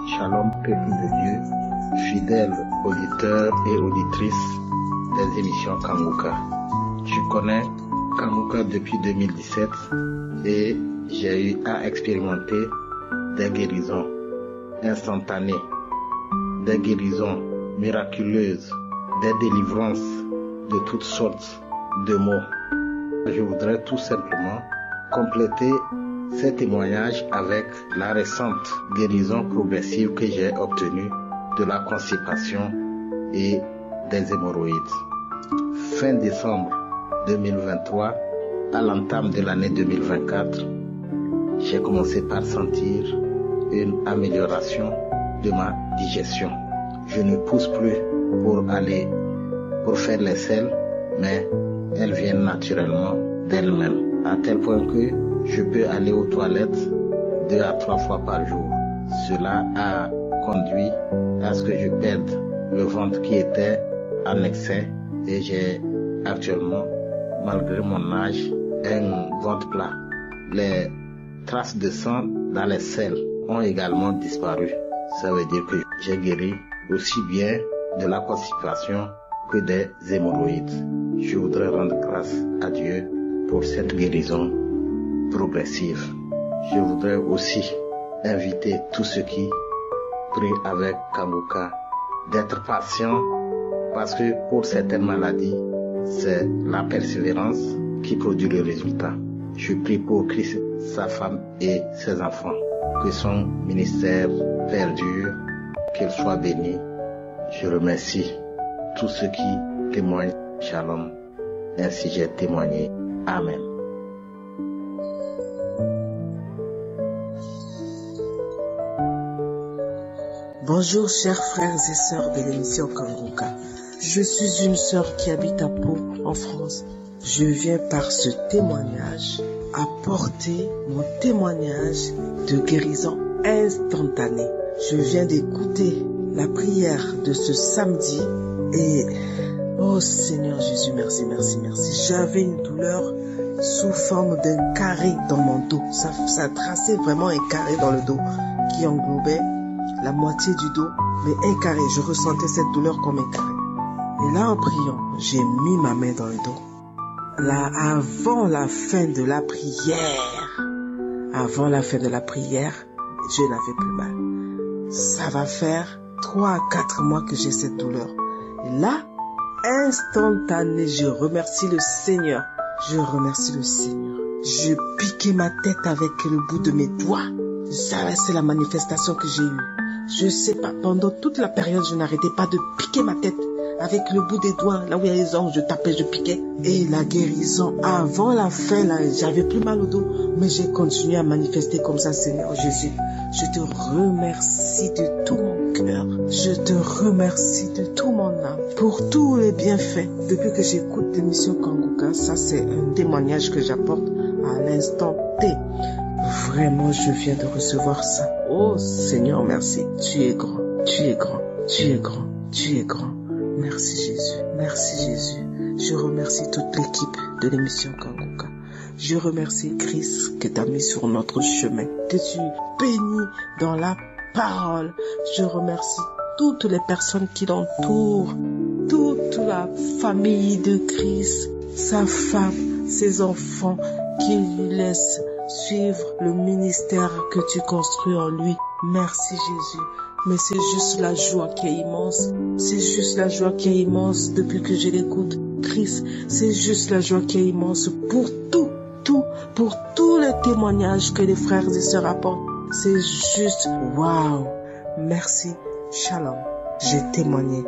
Shalom, peuple de Dieu, fidèles auditeurs et auditrices des émissions Kanguka. Je connais Kanguka depuis 2017 et j'ai eu à expérimenter des guérisons instantanées, des guérisons miraculeuses, des délivrances de toutes sortes de mots. Je voudrais tout simplement compléter ces témoignages avec la récente guérison progressive que j'ai obtenue de la constipation et des hémorroïdes. Fin décembre 2023, à l'entame de l'année 2024, j'ai commencé par sentir une amélioration de ma digestion. Je ne pousse plus pour faire les selles, mais elles viennent naturellement d'elles-mêmes, à tel point que je peux aller aux toilettes 2 à 3 fois par jour. Cela a conduit à ce que je perde le ventre qui était en excès et j'ai actuellement, malgré mon âge, un ventre plat. Les traces de sang dans les selles ont également disparu. Ça veut dire que j'ai guéri aussi bien de la constipation que des hémorroïdes. Je voudrais rendre grâce à Dieu pour cette guérison progressive. Je voudrais aussi inviter tous ceux qui prient avec Kanguka d'être patients parce que pour certaines maladies, c'est la persévérance qui produit le résultat. Je prie pour Christ, sa femme et ses enfants, que son ministère perdure, qu'il soit béni. Je remercie tous ceux qui témoignent. Shalom. Ainsi j'ai témoigné. Amen. Bonjour chers frères et sœurs de l'émission Kanguka. Je suis une sœur qui habite à Pau, en France. Je viens par ce témoignage apporter mon témoignage de guérison instantanée. Je viens d'écouter la prière de ce samedi et oh Seigneur Jésus, merci. J'avais une douleur sous forme d'un carré dans mon dos. Ça traçait vraiment un carré dans le dos qui englobait la moitié du dos, mais un carré. Je ressentais cette douleur comme un carré. Et là, en priant, j'ai mis ma main dans le dos. Là, avant la fin de la prière, je n'avais plus mal. Ça va faire 3 à 4 mois que j'ai cette douleur. Et là, instantané, je remercie le Seigneur. Je piquais ma tête avec le bout de mes doigts. Ça, c'est la manifestation que j'ai eue. Je sais pas, pendant toute la période, je n'arrêtais pas de piquer ma tête avec le bout des doigts, là où il y a les ongles, je tapais, je piquais. Et la guérison, avant la fin, là, j'avais plus mal au dos, mais j'ai continué à manifester comme ça, Seigneur Jésus. Je te remercie de tout mon cœur. Je te remercie de tout mon âme pour tous les bienfaits. Depuis que j'écoute l'émission Kanguka, ça c'est un témoignage que j'apporte à l'instant T. Vraiment, je viens de recevoir ça. Oh Seigneur, merci. Tu es grand. Merci Jésus. Je remercie toute l'équipe de l'émission Kanguka. Je remercie Chris que tu as mis sur notre chemin, que tu bénis dans la parole. Je remercie toutes les personnes qui l'entourent, toute la famille de Chris, sa femme, ses enfants qui lui laissent suivre le ministère que tu construis en lui. Merci Jésus. Mais c'est juste la joie qui est immense. Depuis que je l'écoute, Chris, c'est juste la joie qui est immense pour pour tous les témoignages que les frères et sœurs apportent. C'est juste, waouh. Merci. Shalom. J'ai témoigné.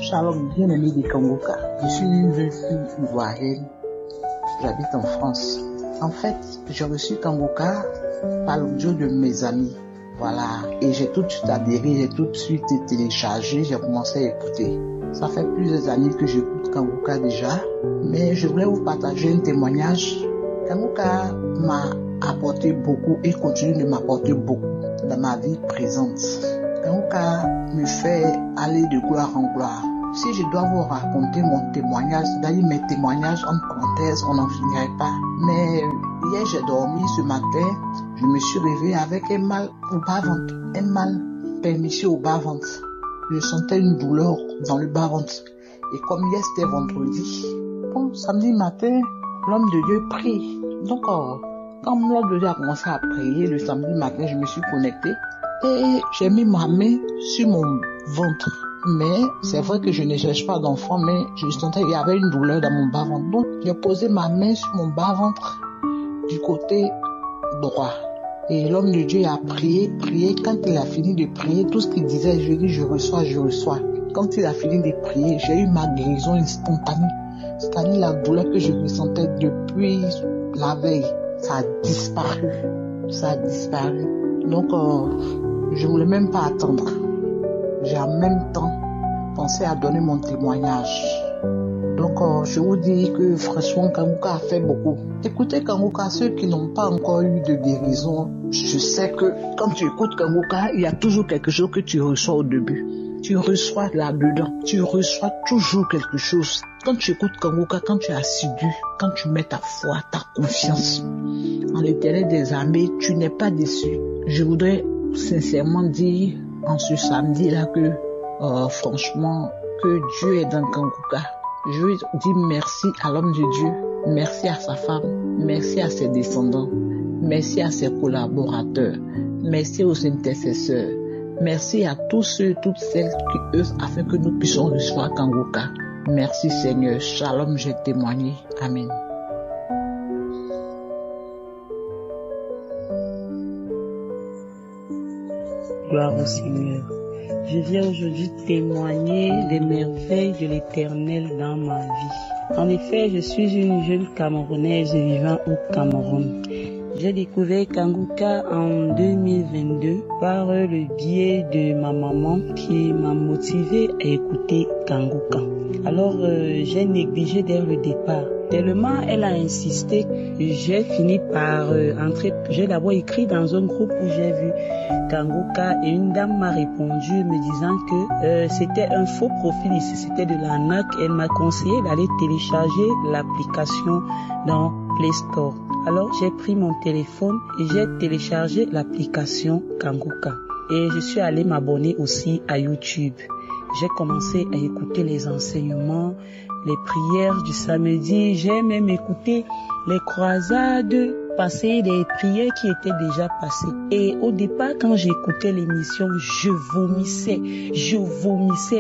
Shalom, bien-aimé de Kanguka. Je suis une jeune fille ivoirienne. J'habite en France. En fait, j'ai reçu Kanguka par l'audio de mes amis. Voilà. Et j'ai tout de suite adhéré, j'ai tout de suite téléchargé, j'ai commencé à écouter. Ça fait plusieurs années que j'écoute Kanguka déjà. Mais je voulais vous partager un témoignage. Kanguka m'a apporté beaucoup et continue de m'apporter beaucoup dans ma vie présente. Kanguka me fait aller de gloire en gloire. Si je dois vous raconter mon témoignage, c'est-à-dire mes témoignages en parenthèse, on n'en finirait pas. Mais hier, j'ai dormi ce matin, je me suis réveillée avec un mal au bas-ventre, un mal pernicieux au bas-ventre. Je sentais une douleur dans le bas-ventre. Et comme hier, c'était vendredi, bon, samedi matin, l'homme de Dieu prie. Donc, comme l'homme de Dieu a commencé à prier le samedi matin, je me suis connectée et j'ai mis ma main sur mon ventre. Mais c'est vrai que je ne cherche pas d'enfant, mais je sentais qu'il y avait une douleur dans mon bas-ventre. Donc, j'ai posé ma main sur mon bas-ventre du côté droit. Et l'homme de Dieu a prié. Quand il a fini de prier, tout ce qu'il disait, je dis, je reçois. Quand il a fini de prier, j'ai eu ma guérison instantanée. C'est-à-dire la douleur que je ressentais depuis la veille, ça a disparu. Donc, je voulais même pas attendre. J'ai en même temps pensé à donner mon témoignage. Donc, je vous dis que franchement, Kanguka a fait beaucoup. Écoutez Kanguka, ceux qui n'ont pas encore eu de guérison, je sais que quand tu écoutes Kanguka, il y a toujours quelque chose que tu reçois au début. Tu reçois là-dedans, tu reçois toujours quelque chose. Quand tu écoutes Kanguka, quand tu es assidu, quand tu mets ta foi, ta confiance en l'Éternel des armées, tu n'es pas déçu. Je voudrais sincèrement dire en ce samedi-là que franchement, que Dieu est dans Kanguka. Je veux dire merci à l'homme de Dieu, merci à sa femme, merci à ses descendants, merci à ses collaborateurs, merci aux intercesseurs, merci à tous ceux, toutes celles qui œuvrent afin que nous puissions recevoir Kanguka. Merci Seigneur, shalom, j'ai témoigné, amen. Gloire au Seigneur. Je viens aujourd'hui témoigner des merveilles de l'Éternel dans ma vie. En effet, je suis une jeune Camerounaise vivant au Cameroun. J'ai découvert Kanguka en 2022 par le biais de ma maman qui m'a motivée à écouter Kanguka. Alors, j'ai négligé dès le départ. Tellement elle a insisté, j'ai fini par entrer. J'ai d'abord écrit dans un groupe où j'ai vu Kanguka et une dame m'a répondu me disant que c'était un faux profil ici, c'était de l'arnaque. Elle m'a conseillé d'aller télécharger l'application dans Play Store. Alors j'ai pris mon téléphone et j'ai téléchargé l'application Kanguka. Et je suis allée m'abonner aussi à YouTube. J'ai commencé à écouter les enseignements, les prières du samedi. J'ai même écouté les croisades passer, des prières qui étaient déjà passées. Et au départ, quand j'écoutais l'émission, je vomissais,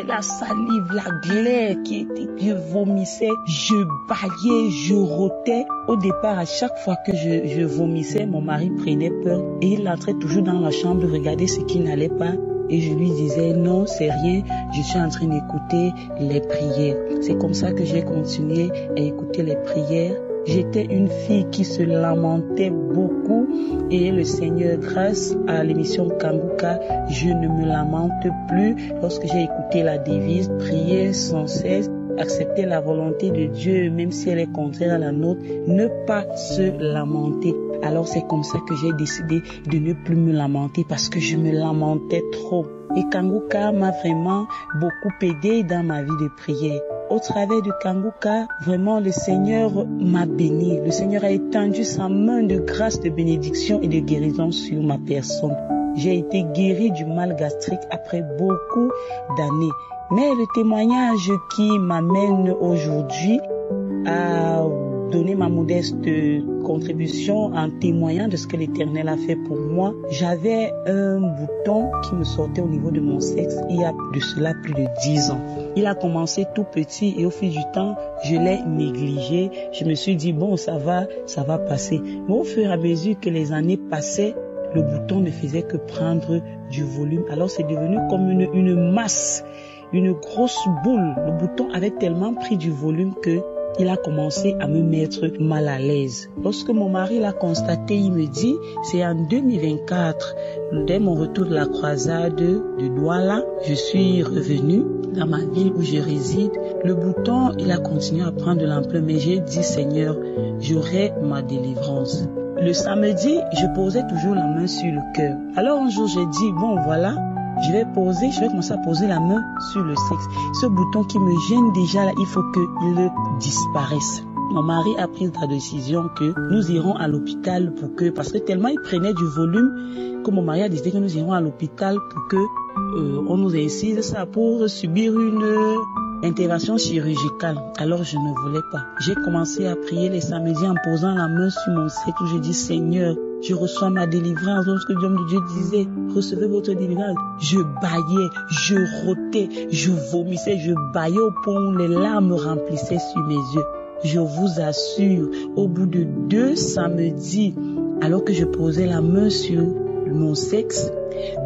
la salive, la glaire qui était, je vomissais, je bâillais, je rotais. Au départ, à chaque fois que je vomissais, mon mari prenait peur et il entrait toujours dans la chambre, regarder ce qui n'allait pas. Et je lui disais, non, c'est rien, je suis en train d'écouter les prières. C'est comme ça que j'ai continué à écouter les prières. J'étais une fille qui se lamentait beaucoup et le Seigneur, grâce à l'émission Kanguka, je ne me lamente plus. Lorsque j'ai écouté la devise, prier sans cesse, accepter la volonté de Dieu, même si elle est contraire à la nôtre, ne pas se lamenter. Alors c'est comme ça que j'ai décidé de ne plus me lamenter parce que je me lamentais trop. Et Kanguka m'a vraiment beaucoup aidé dans ma vie de prière. Au travers de Kanguka, vraiment le Seigneur m'a béni. Le Seigneur a étendu sa main de grâce, de bénédiction et de guérison sur ma personne. J'ai été guérie du mal gastrique après beaucoup d'années. Mais le témoignage qui m'amène aujourd'hui à donner ma modeste contribution en témoignant de ce que l'Éternel a fait pour moi. J'avais un bouton qui me sortait au niveau de mon sexe il y a de cela plus de 10 ans. Il a commencé tout petit et au fil du temps, je l'ai négligé. Je me suis dit, bon, ça va passer. Mais au fur et à mesure que les années passaient, le bouton ne faisait que prendre du volume. Alors c'est devenu comme une masse, une grosse boule. Le bouton avait tellement pris du volume que il a commencé à me mettre mal à l'aise. Lorsque mon mari l'a constaté, il me dit, c'est en 2024, dès mon retour de la croisade de Douala, je suis revenue dans ma ville où je réside. Le bouton, il a continué à prendre de l'ampleur, mais j'ai dit, Seigneur, j'aurai ma délivrance. Le samedi, je posais toujours la main sur le cœur. Alors un jour, j'ai dit, bon voilà, je vais commencer à poser la main sur le sexe. Ce bouton qui me gêne déjà là, il faut qu'il disparaisse. Mon mari a pris la décision que nous irons à l'hôpital parce que tellement il prenait du volume, que mon mari a décidé que nous irons à l'hôpital pour que on nous incise ça pour subir une intervention chirurgicale. Alors je ne voulais pas. J'ai commencé à prier les samedis en posant la main sur mon sexe où je dis, Seigneur, je reçois ma délivrance. Lorsque l'homme de Dieu disait, recevez votre délivrance, je bâillais, je rotais, je vomissais, je bâillais au point où les larmes remplissaient sur mes yeux. Je vous assure, au bout de 2 samedis, alors que je posais la main sur mon sexe,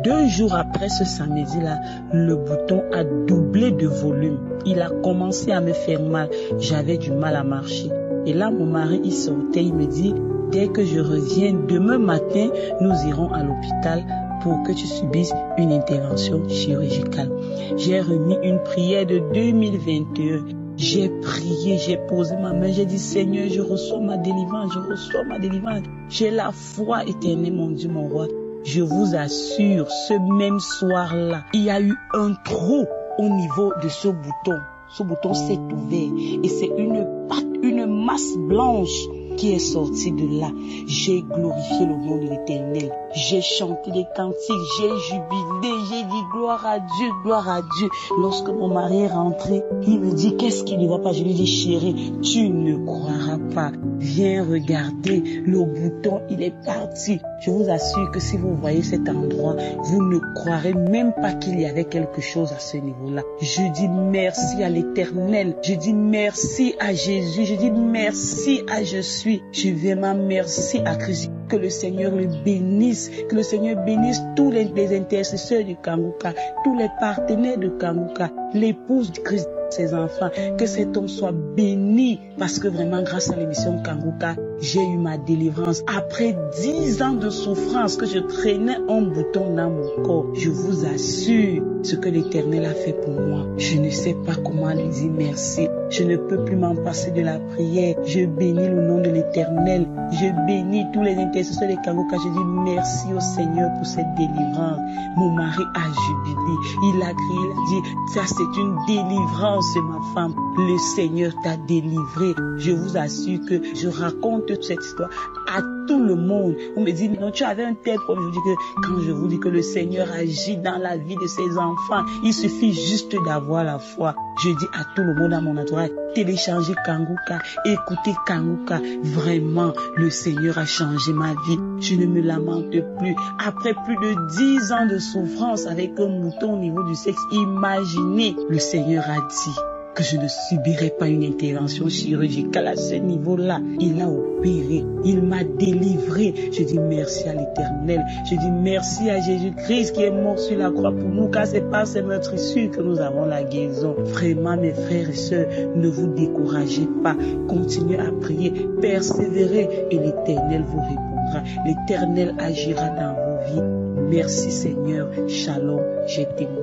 2 jours après ce samedi-là, le bouton a doublé de volume. Il a commencé à me faire mal. J'avais du mal à marcher. Et là, mon mari, il sortait, il me dit, dès que je reviens, demain matin, nous irons à l'hôpital pour que tu subisses une intervention chirurgicale. J'ai remis une prière de 2021. J'ai prié, j'ai posé ma main, j'ai dit, Seigneur, je reçois ma délivrance, je reçois ma délivrance. J'ai la foi éternelle, mon Dieu, mon roi. Je vous assure, ce même soir-là, il y a eu un trou au niveau de ce bouton. Ce bouton s'est ouvert et c'est une masse blanche qui est sortie de là. J'ai glorifié le nom de l'Éternel. J'ai chanté des cantiques, j'ai jubilé, j'ai dit gloire à Dieu, gloire à Dieu. Lorsque mon mari est rentré, il me dit qu'est-ce qui ne va pas? Je lui dis chérie, tu ne croiras pas. Viens regarder, le bouton il est parti. Je vous assure que si vous voyez cet endroit, vous ne croirez même pas qu'il y avait quelque chose à ce niveau-là. Je dis merci à l'Éternel. Je dis merci à Jésus. Je dis merci à je suis. Je dis vraiment merci à Christ. Que le Seigneur le bénisse. Que le Seigneur bénisse tous les intercesseurs du Kanguka, tous les partenaires de Kanguka, l'épouse de Christ. ses enfants. Que cet homme soit béni parce que vraiment grâce à l'émission Kanguka, j'ai eu ma délivrance. Après 10 ans de souffrance que je traînais un bouton dans mon corps, je vous assure ce que l'Éternel a fait pour moi. Je ne sais pas comment lui dire merci. Je ne peux plus m'en passer de la prière. Je bénis le nom de l'Éternel. Je bénis tous les intercesseurs de Kanguka. Je dis merci au Seigneur pour cette délivrance. Mon mari a jubilé. Il a crié, il a dit, ça c'est une délivrance, ma femme. Le Seigneur t'a délivré. Je vous assure que je raconte cette histoire à tout le monde. On me dit, non, tu avais un tel problème. Je dis que quand je vous dis que le Seigneur agit dans la vie de ses enfants, il suffit juste d'avoir la foi. Je dis à tout le monde à mon entourage, téléchargez Kanguka, écoutez Kanguka. Vraiment, le Seigneur a changé ma vie. Je ne me lamente plus. Après plus de 10 ans de souffrance avec un mouton au niveau du sexe, imaginez, le Seigneur a dit que je ne subirai pas une intervention chirurgicale à ce niveau-là. Il a opéré, il m'a délivré. Je dis merci à l'Éternel. Je dis merci à Jésus-Christ qui est mort sur la croix pour nous, car c'est par ses meurtrissures que nous avons la guérison. Vraiment, mes frères et sœurs, ne vous découragez pas. Continuez à prier, persévérez et l'Éternel vous répondra. L'Éternel agira dans vos vies. Merci Seigneur. Shalom, j'ai témoigné.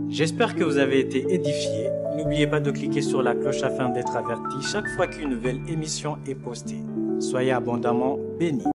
J'espère que vous avez été édifiés. N'oubliez pas de cliquer sur la cloche afin d'être averti chaque fois qu'une nouvelle émission est postée. Soyez abondamment bénis.